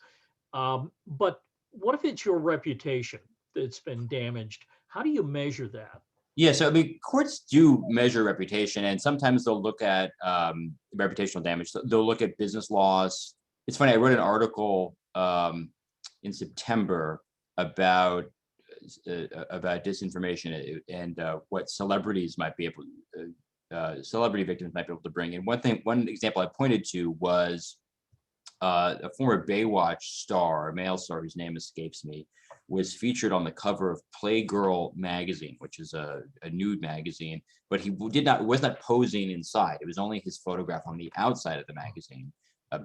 But what if it's your reputation that's been damaged? How do you measure that? Yeah, so I mean, courts do measure reputation, and sometimes they'll look at reputational damage. They'll look at business loss. It's funny. I wrote an article in September about disinformation and what celebrities might be able, celebrity victims might be able to bring. And one example I pointed to was a former Baywatch star, a male star whose name escapes me, was featured on the cover of Playgirl magazine, which is a nude magazine, but he was not posing inside. It was only his photograph on the outside of the magazine,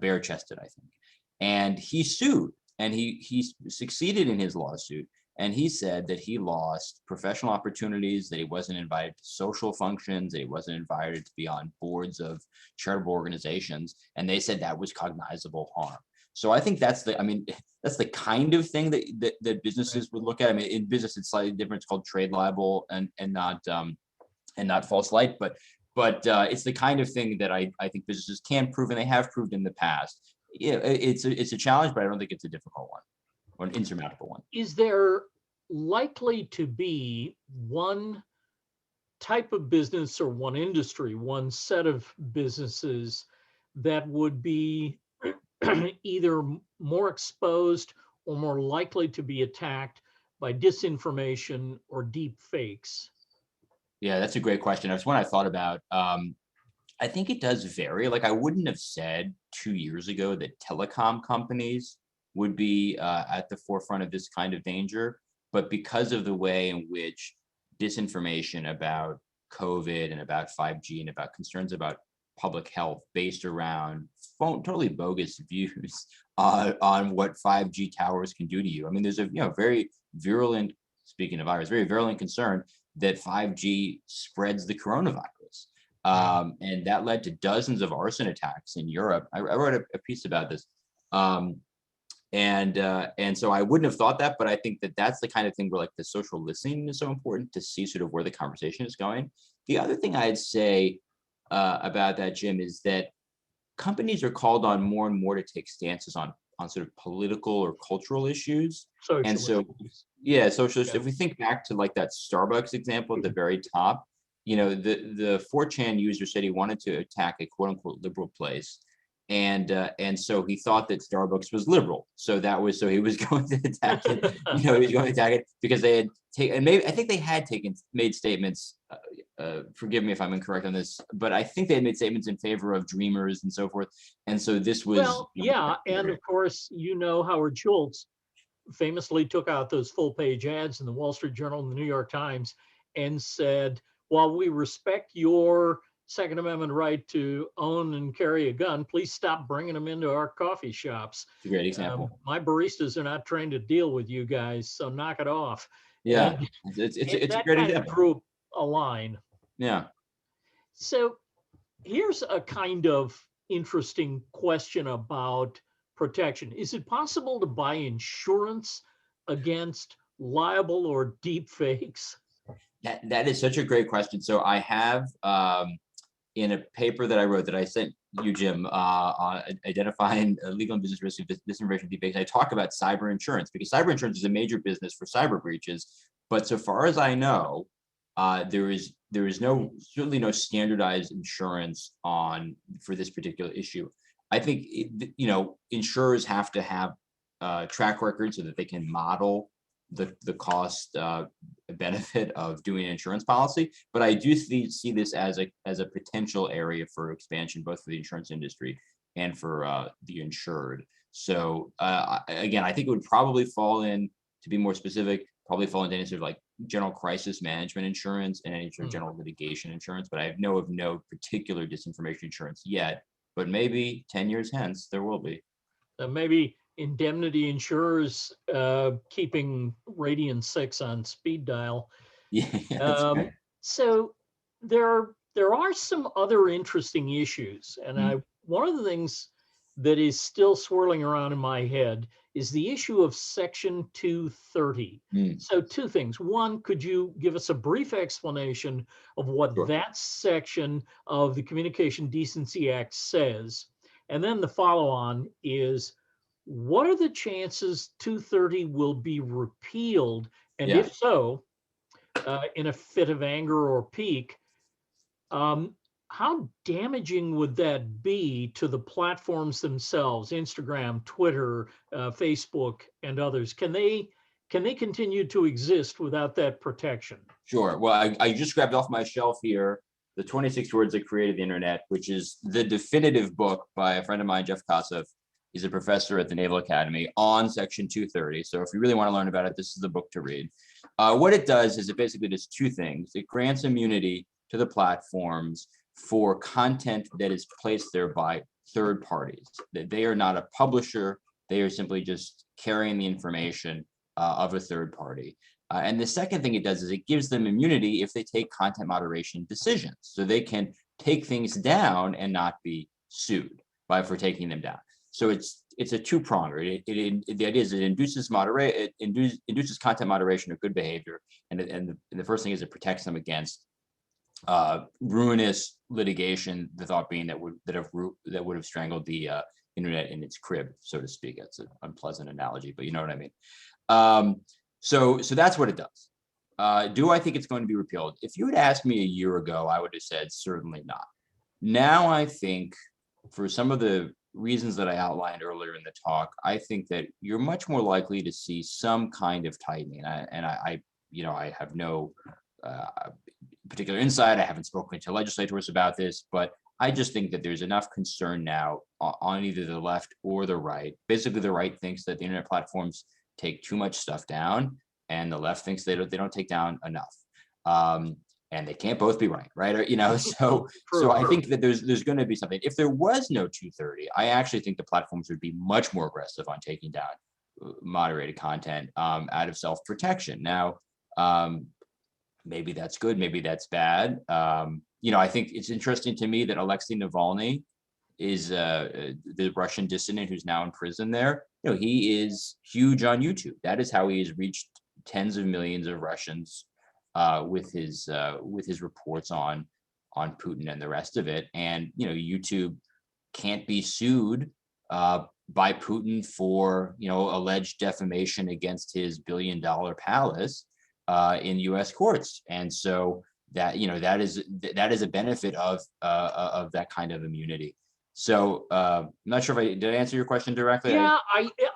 bare chested, I think. And he sued, and he succeeded in his lawsuit. And he said that he lost professional opportunities, that he wasn't invited to social functions, that he wasn't invited to be on boards of charitable organizations. And they said that was cognizable harm. So I think that's the kind of thing that businesses would look at. I mean, in business, it's slightly different. It's called trade libel and not false light. But it's the kind of thing that I think businesses can prove, and they have proved in the past. Yeah, it's a challenge, but I don't think it's a difficult one or an insurmountable one. Is there likely to be one type of business or one industry, one set of businesses that would be either more exposed or more likely to be attacked by disinformation or deep fakes? Yeah, that's a great question. That's one I thought about. I think it does vary. Like, I wouldn't have said 2 years ago that telecom companies would be at the forefront of this kind of danger. But because of the way in which disinformation about COVID and about 5G and about concerns about public health based around totally bogus views on what 5G towers can do to you. I mean, there's a very virulent, speaking of virus, very virulent concern that 5G spreads the coronavirus. And that led to dozens of arson attacks in Europe. I wrote a piece about this. And so I wouldn't have thought that, but I think that that's the kind of thing where, like, the social listening is so important to see sort of where the conversation is going. The other thing I'd say about that, Jim, is that companies are called on more and more to take stances on sort of political or cultural issues. Socialist. And so, yeah, socialist. Yeah. If we think back to like that Starbucks example at the very top, the 4chan user said he wanted to attack a quote unquote liberal place. And so he thought that Starbucks was liberal. So he was going to attack it. He was going to attack it because they had taken, and maybe I think they had made statements. Forgive me if I'm incorrect on this, but I think they had made statements in favor of dreamers and so forth. And so this was and of course, Howard Schultz famously took out those full-page ads in the Wall Street Journal and the New York Times and said, "While we respect your Second Amendment right to own and carry a gun, please stop bringing them into our coffee shops." It's a great example. My baristas are not trained to deal with you guys, so knock it off. Yeah, and it's a that great kind example. of drew a line. Yeah. So here's a kind of interesting question about protection. Is it possible to buy insurance against liable or deep fakes? That is such a great question. So I have in a paper that I wrote that I sent you, Jim, on identifying legal and business risks of disinformation deepfakes, I talk about cyber insurance, because cyber insurance is a major business for cyber breaches. But so far as I know, there is certainly no standardized insurance for this particular issue. I think insurers have to have track records so that they can model the cost benefit of doing an insurance policy. But I do see this as a potential area for expansion, both for the insurance industry and for the insured. So again, I think it would probably fall in, to be more specific, probably fall into any sort of like general crisis management insurance and any sort of general litigation insurance. But I know of no particular disinformation insurance yet. But maybe 10 years hence there will be. Maybe indemnity insurers keeping Radian 6 on speed dial. Yeah, that's right. So there are some other interesting issues, and one of the things that is still swirling around in my head is the issue of Section 230. So two things. One, could you give us a brief explanation of what Sure. that section of the Communication Decency Act says? And then the follow-on is, what are the chances 230 will be repealed? And Yeah. if so, in a fit of anger or pique, how damaging would that be to the platforms themselves, Instagram, Twitter, Facebook, and others? Can they continue to exist without that protection? Sure. Well, I just grabbed off my shelf here the 26 Words That Created the Internet, which is the definitive book by a friend of mine, Jeff Kossoff. He's a professor at the Naval Academy on Section 230. So if you really want to learn about it, this is the book to read. What it does is it basically does two things. It grants immunity to the platforms for content that is placed there by third parties. That they are not a publisher. They are simply just carrying the information of a third party. And the second thing it does is it gives them immunity if they take content moderation decisions. So they can take things down and not be sued for taking them down. So it's a two-pronged. The idea is it induces induces content moderation or good behavior, and the first thing is it protects them against ruinous litigation. The thought being that would have strangled the internet in its crib, so to speak. That's an unpleasant analogy, but you know what I mean. So that's what it does. Do I think it's going to be repealed? If you had asked me a year ago, I would have said certainly not. Now I think, for some of the reasons that I outlined earlier in the talk, I think that you're much more likely to see some kind of tightening. I have no particular insight. I haven't spoken to legislators about this, but I just think that there's enough concern now on either the left or the right. Basically, the right thinks that the internet platforms take too much stuff down, and the left thinks they don't take down enough. And they can't both be right? Or, so I think that there's going to be something. If there was no 230, I actually think the platforms would be much more aggressive on taking down moderated content out of self-protection. Now, maybe that's good, maybe that's bad. I think it's interesting to me that Alexei Navalny is the Russian dissident who's now in prison there. He is huge on YouTube. That is how he has reached tens of millions of Russians with his reports on Putin and the rest of it. And YouTube can't be sued by Putin for alleged defamation against his $1 billion palace in U.S. courts. And so that that is a benefit of that kind of immunity. So I'm not sure if did I answer your question directly? Yeah,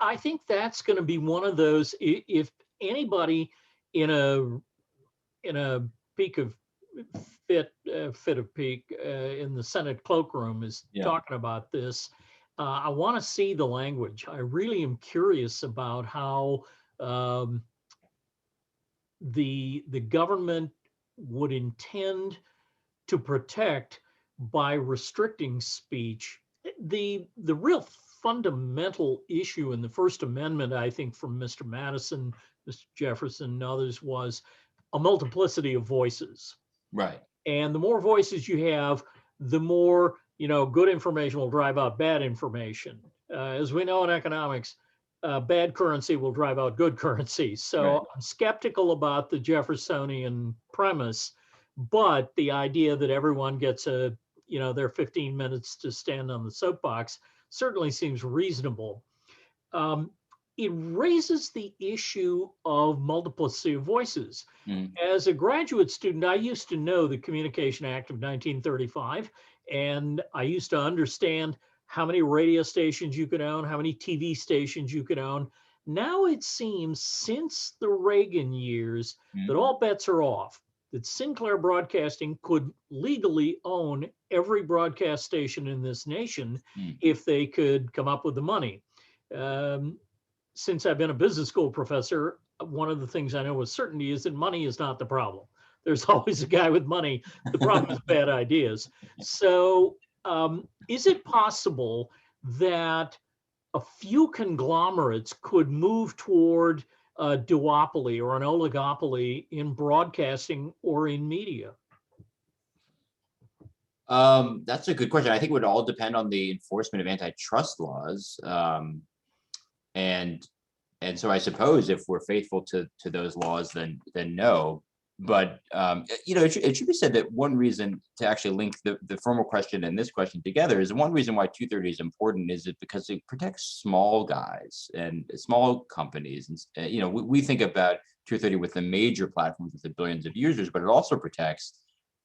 I think that's going to be one of those. If anybody in a peak of fit of peak in the Senate cloakroom is talking about this, I want to see the language. I really am curious about how the government would intend to protect by restricting speech. The real fundamental issue in the First Amendment, I think, from Mr. Madison, Mr. Jefferson, and others, was a multiplicity of voices. Right. And the more voices you have, the more good information will drive out bad information. As we know in economics, bad currency will drive out good currency. So right. I'm skeptical about the Jeffersonian premise, but the idea that everyone gets their 15 minutes to stand on the soapbox certainly seems reasonable. It raises the issue of multiplicity of voices. As a graduate student, I used to know the Communication Act of 1935, and I used to understand how many radio stations you could own, how many TV stations you could own. Now it seems, since the Reagan years, that all bets are off, that Sinclair Broadcasting could legally own every broadcast station in this nation if they could come up with the money. Since I've been a business school professor, one of the things I know with certainty is that money is not the problem. There's always a guy with money. The problem is bad ideas. So is it possible that a few conglomerates could move toward a duopoly or an oligopoly in broadcasting or in media? That's a good question. I think it would all depend on the enforcement of antitrust laws. And so I suppose if we're faithful to those laws, then no. But it should be said that one reason to actually link the former question and this question together is one reason why 230 is important is it because it protects small guys and small companies. And we think about 230 with the major platforms with the billions of users, but it also protects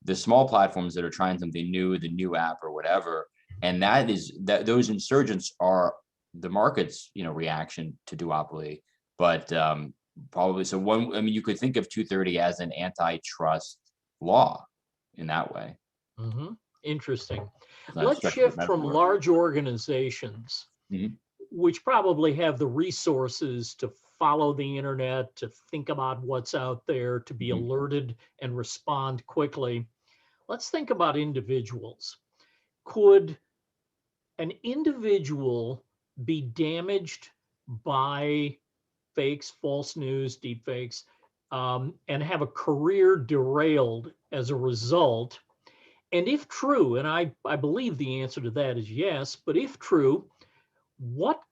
the small platforms that are trying something new, the new app or whatever. And those insurgents are the market's reaction to duopoly. But probably you could think of 230 as an antitrust law in that way. Mm-hmm. Interesting. Not a Let's stretch of a shift from metaphor. large organizations, Mhm. which probably have the resources to follow the internet, to think about what's out there, to be Mhm. alerted and respond quickly. Let's think about individuals. Could an individual be damaged by fakes, false news, deepfakes, and have a career derailed as a result? And if true, and I believe the answer to that is yes, but if true, what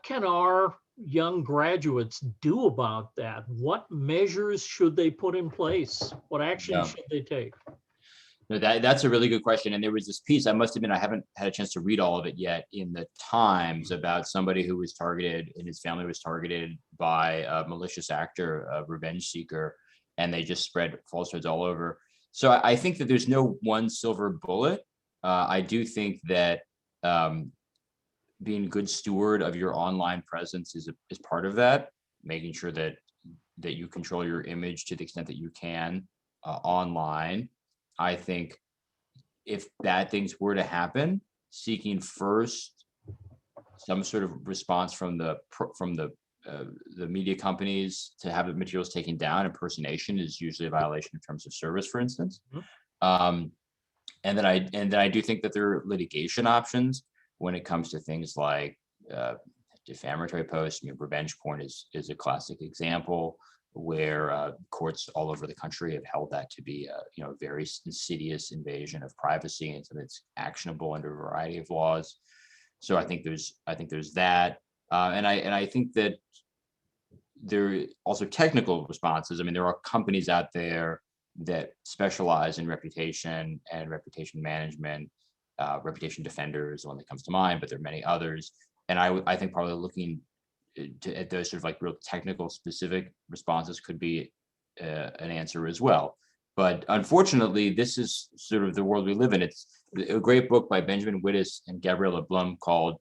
can our young graduates do about that? What measures should they put in place? What actions Yeah. should they take? No, that's a really good question. And there was this piece, I must admit, I haven't had a chance to read all of it yet, in the Times about somebody who was targeted and his family was targeted by a malicious actor, a revenge seeker, and they just spread falsehoods all over. So I think that there's no one silver bullet. I do think that being a good steward of your online presence is part of that, making sure that you control your image to the extent that you can online. I think if bad things were to happen, seeking first some sort of response from the media companies to have the materials taken down. Impersonation is usually a violation of terms of service, for instance. Mhm. And then I do think that there are litigation options when it comes to things like defamatory posts. Revenge porn is a classic example where courts all over the country have held that to be a very insidious invasion of privacy, and so that's actionable under a variety of laws. So I think there's that, and I think that there are also technical responses. There are companies out there that specialize in reputation and reputation management. Reputation Defender is the one that comes to mind, but there are many others. And I think probably looking at those sort of like real technical specific responses could be an answer as well. But unfortunately, this is sort of the world we live in. It's a great book by Benjamin Wittes and Gabriella Blum called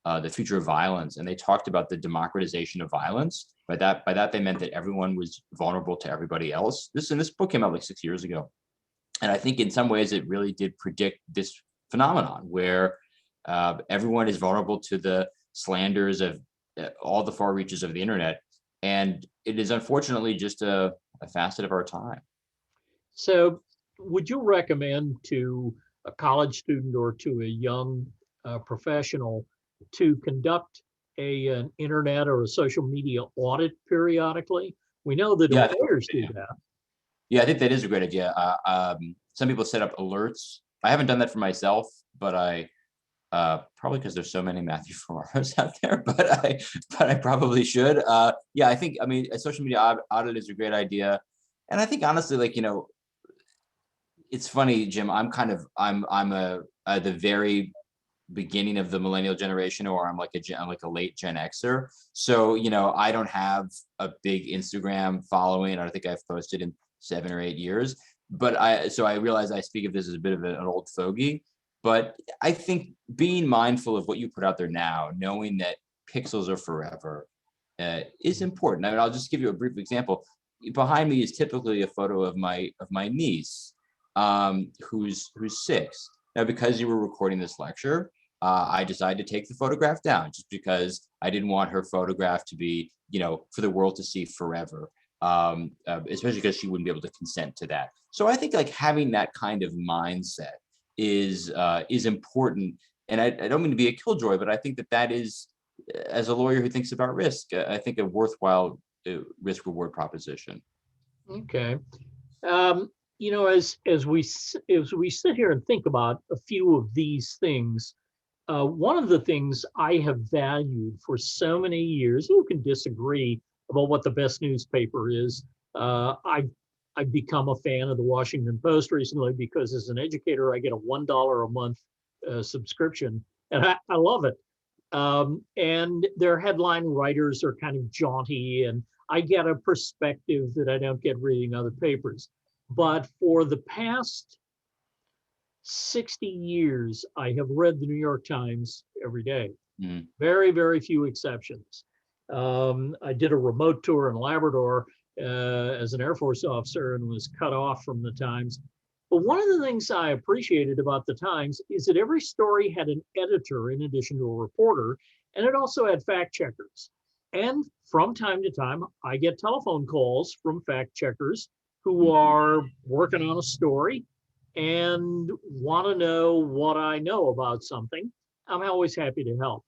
The Future of Violence. And they talked about the democratization of violence. By that, they meant that everyone was vulnerable to everybody else. This book came out like 6 years ago. And I think in some ways it really did predict this phenomenon where everyone is vulnerable to the slanders of all the far reaches of the internet. And it is unfortunately just a facet of our time. So would you recommend to a college student or to a young professional to conduct an internet or a social media audit periodically? We know that Yeah, employers do that. Yeah, I think that is a great idea. Some people set up alerts. I haven't done that for myself, but I probably because there's so many Matthew Ferraros out there, but I probably should. Yeah, I think a social media audit is a great idea, and I think honestly, it's funny, Jim. I'm at the very beginning of the millennial generation, or I'm like a late Gen Xer. So I don't have a big Instagram following. I don't think I've posted in 7 or 8 years. But I realize I speak of this as a bit of an old fogey. But I think being mindful of what you put out there now, knowing that pixels are forever, is important. I'll just give you a brief example. Behind me is typically a photo of my niece, who's 6. Now, because you were recording this lecture, I decided to take the photograph down just because I didn't want her photograph to be, for the world to see forever. Especially because she wouldn't be able to consent to that. So I think having that kind of mindset is important. And I don't mean to be a killjoy, but I think that is as a lawyer who thinks about risk, I think a worthwhile risk reward proposition. Okay. You know, as we sit here and think about a few of these things, one of the things I have valued for so many years, you can disagree about what the best newspaper is. I've become a fan of the Washington Post recently because as an educator, I get a $1 a month subscription, and I love it. And their headline writers are kind of jaunty, and I get a perspective that I don't get reading other papers. But for the past 60 years, I have read the New York Times every day. Mm. Very, very few exceptions. I did a remote tour in Labrador as an Air Force officer and was cut off from the Times. But one of the things I appreciated about the Times is that every story had an editor in addition to a reporter, and it also had fact checkers. And from time to time, I get telephone calls from fact checkers who are working on a story and want to know what I know about something. I'm always happy to help.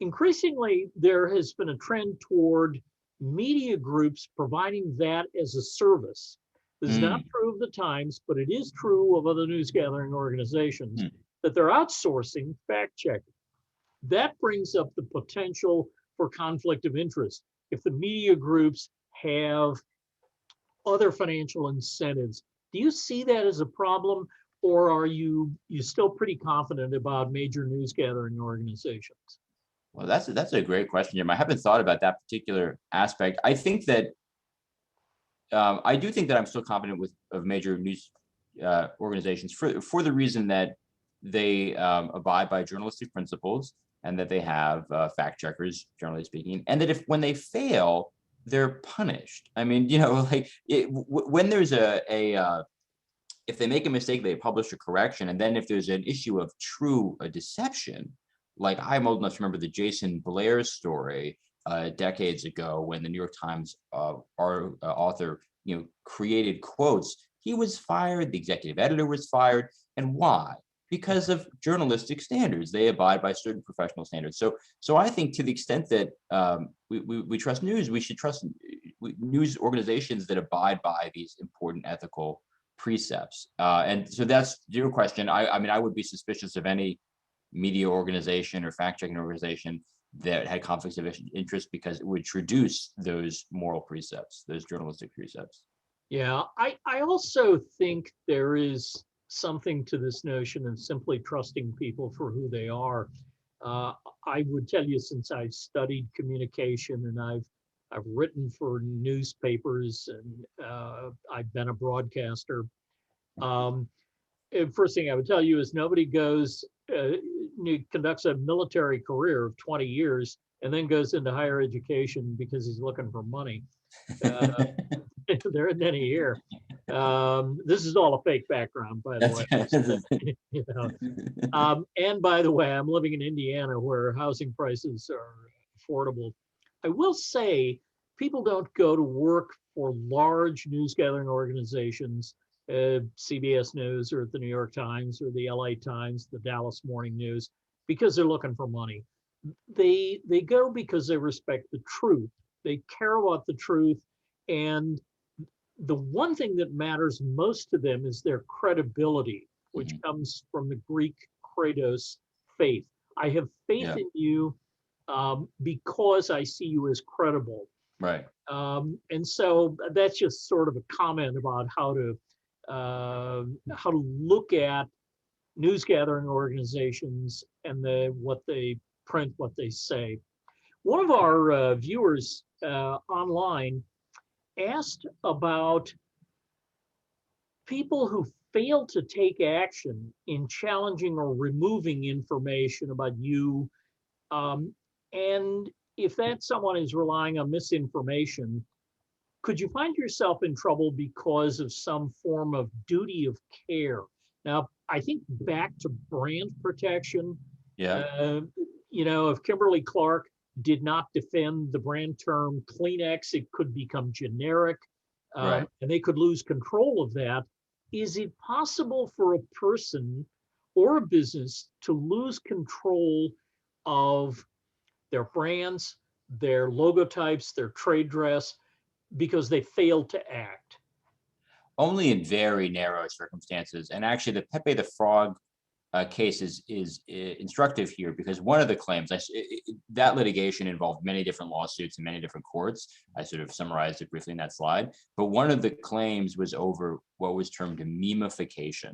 Increasingly, there has been a trend toward media groups providing that as a service. This is not true of the Times, but it is true of other news gathering organizations that they're outsourcing fact checking. That brings up the potential for conflict of interest. If the media groups have other financial incentives, do you see that as a problem, or are you still pretty confident about major news gathering organizations? Well, that's a great question, Jim. I haven't thought about that particular aspect. I think that I do think that I'm still confident of major news organizations for the reason that they abide by journalistic principles and that they have fact checkers, generally speaking, and that when they fail, they're punished. I mean, like when there's if they make a mistake, they publish a correction, and then if there's an issue of true deception, like I'm old enough to remember the Jason Blair story decades ago when the New York Times author, created quotes. He was fired. The executive editor was fired. And why? Because of journalistic standards. They abide by certain professional standards. So I think to the extent that we trust news, we should trust news organizations that abide by these important ethical precepts. And so that's your question. I mean, I would be suspicious of any media organization or fact-checking organization that had conflicts of interest because it would traduce those moral precepts, those journalistic precepts. Yeah, I also think there is something to this notion of simply trusting people for who they are. I would tell you, since I've studied communication and I've written for newspapers and I've been a broadcaster. First thing I would tell you is nobody conducts a military career of 20 years and then goes into higher education because he's looking for money. There isn't any here. This is all a fake background, by the way. And by the way, I'm living in Indiana where housing prices are affordable. I will say people don't go to work for large news gathering organizations, CBS News or the New York Times or the LA Times, the Dallas Morning News, because they're looking for money. They go because they respect the truth. They care about the truth. And the one thing that matters most to them is their credibility, which comes from the Greek kratos, faith. I have faith in you because I see you as credible. Right. And so that's just sort of a comment about how to look at news gathering organizations and what they print, what they say. One of our viewers online asked about people who fail to take action in challenging or removing information about you. And if that someone is relying on misinformation, could you find yourself in trouble because of some form of duty of care? Now, I think back to brand protection. Yeah. If Kimberly Clark did not defend the brand term Kleenex, it could become generic, Right. and they could lose control of that. Is it possible for a person or a business to lose control of their brands, their logotypes, their trade dress, because they failed to act? Only in very narrow circumstances. And actually, the Pepe the Frog case is instructive here, because one of the claims, that litigation involved many different lawsuits in many different courts. I sort of summarized it briefly in that slide. But one of the claims was over what was termed memification,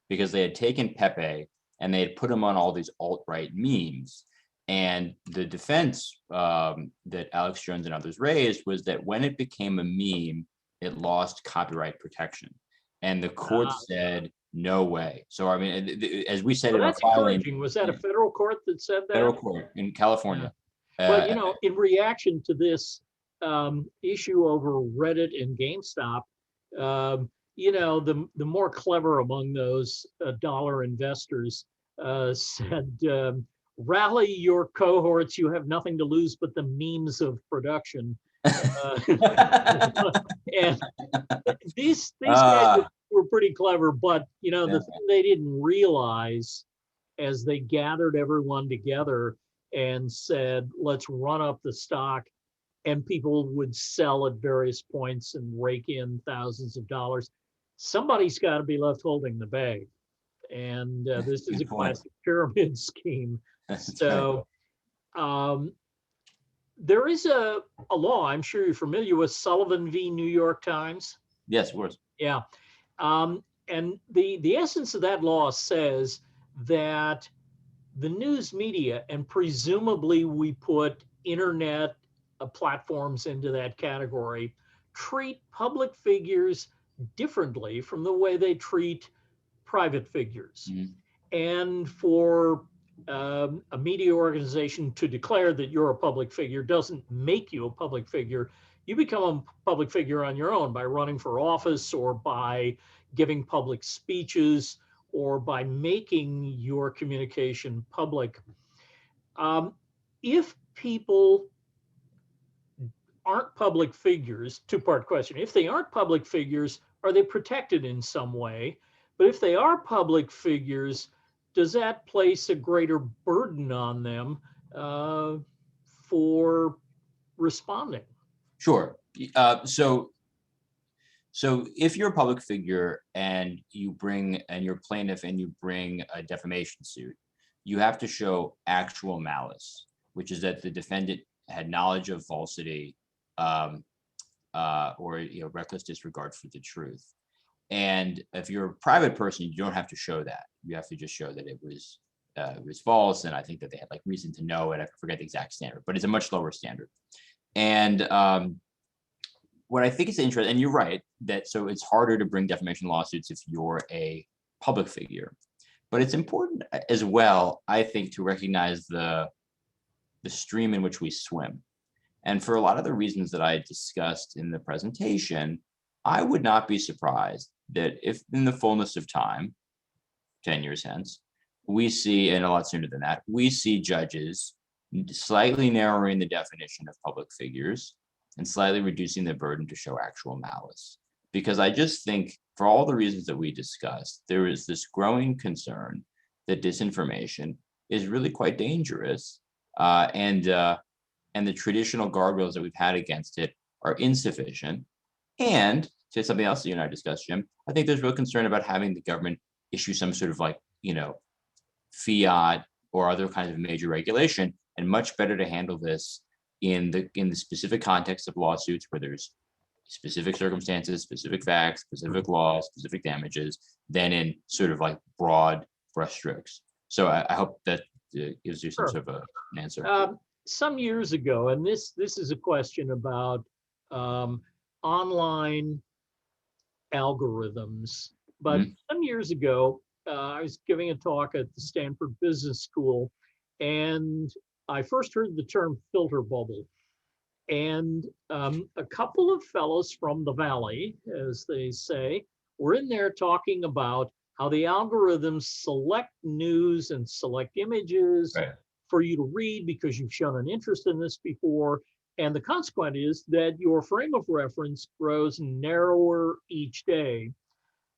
because they had taken Pepe and they had put him on all these alt-right memes. And the defense that Alex Jones and others raised was that when it became a meme, it lost copyright protection. And the court said, no way. So, I mean, as we said in our That's filing, encouraging. Was that a federal court that said that? federal court in California. Well, you know, in reaction to this issue over Reddit and GameStop, you know, the more clever among those dollar investors said, rally your cohorts, you have nothing to lose but the memes of production. And these guys were pretty clever, but you know, the thing they didn't realize as they gathered everyone together and said, let's run up the stock, and people would sell at various points and rake in thousands of dollars. Somebody's got to be left holding the bag. And this is a classic pyramid scheme. So there is a law, I'm sure you're familiar with, Sullivan v. New York Times. Yes, of course. Yeah. And the essence of that law says that the news media, and presumably we put internet platforms into that category, treat public figures differently from the way they treat private figures. Mm-hmm. And for a media organization to declare that you're a public figure doesn't make you a public figure. You become a public figure on your own by running for office, or by giving public speeches, or by making your communication public. If people aren't public figures, two-part question. If they aren't public figures, are they protected in some way? But if they are public figures, does that place a greater burden on them for responding? Sure. So if you're a public figure and you're plaintiff and you bring a defamation suit, you have to show actual malice, which is that the defendant had knowledge of falsity or reckless disregard for the truth. And if you're a private person, you don't have to show that. You have to just show that it was false. And I think that they had like reason to know it. I forget the exact standard, but it's a much lower standard. And what I think is interesting, and you're right, that so it's harder to bring defamation lawsuits if you're a public figure. But it's important as well, I think, to recognize the stream in which we swim. And for a lot of the reasons that I discussed in the presentation, I would not be surprised that if in the fullness of time, 10 years hence, we see, and a lot sooner than that, we see judges slightly narrowing the definition of public figures and slightly reducing the burden to show actual malice. Because I just think, for all the reasons that we discussed, there is this growing concern that disinformation is really quite dangerous, and the traditional guardrails that we've had against it are insufficient. And to something else that you and I discussed, Jim, I think there's real concern about having the government issue some sort of fiat or other kinds of major regulation, and much better to handle this in the specific context of lawsuits where there's specific circumstances, specific facts, specific laws, specific damages, than in sort of like broad brushstrokes. So I hope that gives you some sort of an answer. Some years ago, and this is a question about online algorithms, but some years ago, I was giving a talk at the Stanford Business School, and I first heard the term filter bubble. And a couple of fellows from the Valley, as they say, were in there talking about how the algorithms select news and select images for you to read because you've shown an interest in this before. And the consequence is that your frame of reference grows narrower each day.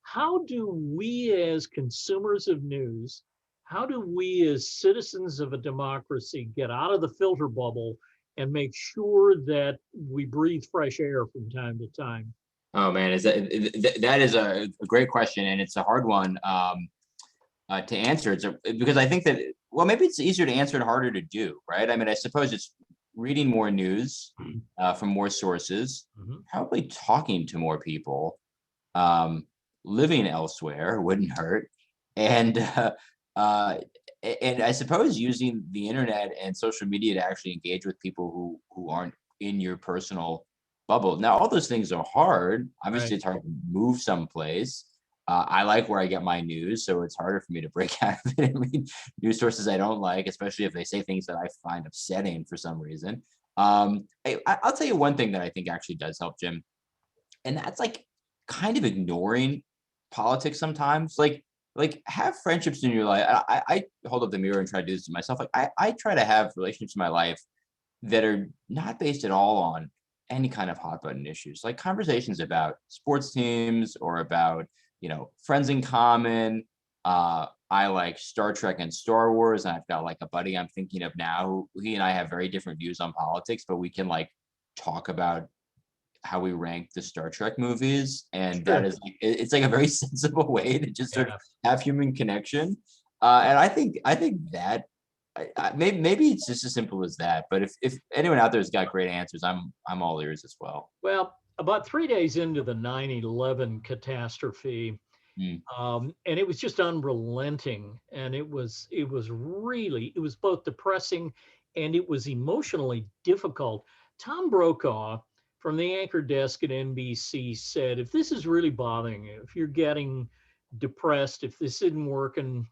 How do we as consumers of news, how do we as citizens of a democracy get out of the filter bubble and make sure that we breathe fresh air from time to time? Oh man, that is a great question, and it's a hard one to answer. Because I think that, well, maybe it's easier to answer and harder to do, right? I mean, I suppose it's reading more news from more sources, probably talking to more people, living elsewhere wouldn't hurt, and I suppose using the internet and social media to actually engage with people who aren't in your personal bubble. Now, all those things are hard. Obviously, Right. it's hard to move someplace. I like where I get my news, so it's harder for me to break out of it and read news sources I don't like, especially if they say things that I find upsetting for some reason. I'll tell you one thing that I think actually does help, Jim, and that's like kind of ignoring politics sometimes. Like have friendships in your life. I hold up the mirror and try to do this to myself. Like I try to have relationships in my life that are not based at all on any kind of hot button issues, like conversations about sports teams or about, friends in common. I like Star Trek and Star Wars, and I've got like a buddy I'm thinking of now who he and I have very different views on politics, but we can like talk about how we rank the Star Trek movies, and that is it's like a very sensible way to just sort of have human connection. And I think that maybe it's just as simple as that. But if anyone out there has got great answers, I'm all ears as well. Well, about 3 days into the 9/11 catastrophe, and it was just unrelenting, and it was both depressing and it was emotionally difficult. Tom Brokaw from the anchor desk at NBC said, if this is really bothering you, if you're getting depressed, if this isn't working,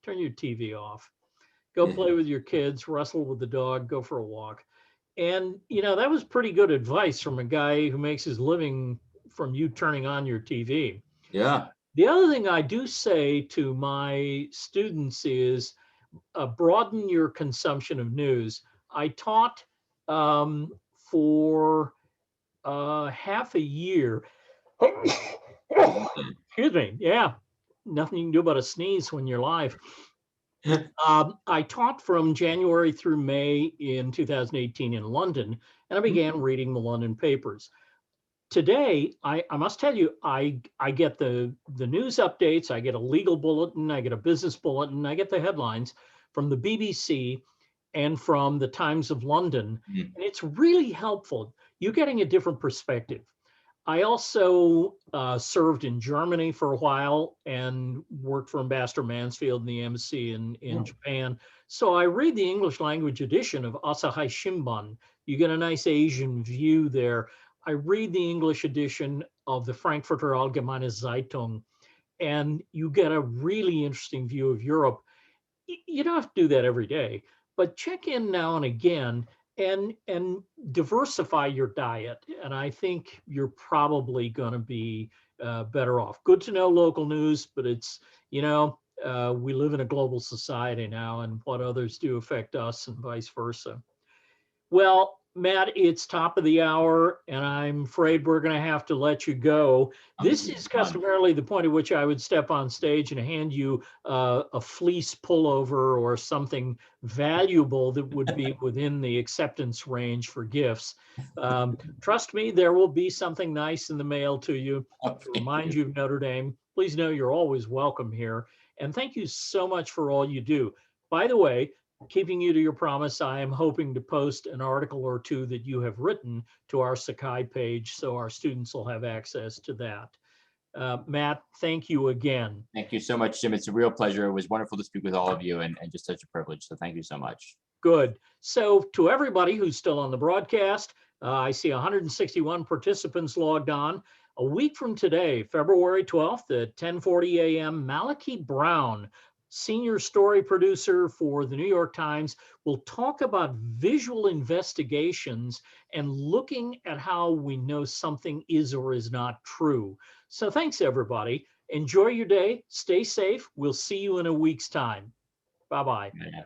turn your TV off. Go play with your kids, wrestle with the dog, go for a walk. And, that was pretty good advice from a guy who makes his living from you turning on your TV. Yeah. The other thing I do say to my students is broaden your consumption of news. I taught for half a year. Excuse me. Yeah. Nothing you can do about a sneeze when you're live. I taught from January through May in 2018 in London, and I began reading the London papers. Today, I must tell you, I get the news updates, I get a legal bulletin, I get a business bulletin, I get the headlines from the BBC and from the Times of London, and it's really helpful. You're getting a different perspective. I also served in Germany for a while and worked for Ambassador Mansfield and the embassy in Japan. So I read the English language edition of Asahi Shimbun. You get a nice Asian view there. I read the English edition of the Frankfurter Allgemeine Zeitung, and you get a really interesting view of Europe. You don't have to do that every day, but check in now and again and diversify your diet. And I think you're probably going to be better off. Good to know local news, but it's, we live in a global society now, and what others do affect us and vice versa. Well, Matt, it's top of the hour, and I'm afraid we're going to have to let you go. This is customarily the point at which I would step on stage and hand you a fleece pullover or something valuable that would be within the acceptance range for gifts. Trust me, there will be something nice in the mail to you to remind you of Notre Dame. Please know you're always welcome here. And thank you so much for all you do. By the way, keeping you to your promise, I am hoping to post an article or two that you have written to our Sakai page so our students will have access to that. Matt, thank you again. Thank you so much, Jim. It's a real pleasure. It was wonderful to speak with all of you and just such a privilege. So thank you so much. Good. So to everybody who's still on the broadcast, I see 161 participants logged on. A week from today, February 12th at 10:40 a.m., Malachi Brown, senior story producer for the New York Times, will talk about visual investigations and looking at how we know something is or is not true. So thanks, everybody. Enjoy your day. Stay safe. We'll see you in a week's time. Bye-bye. Yeah.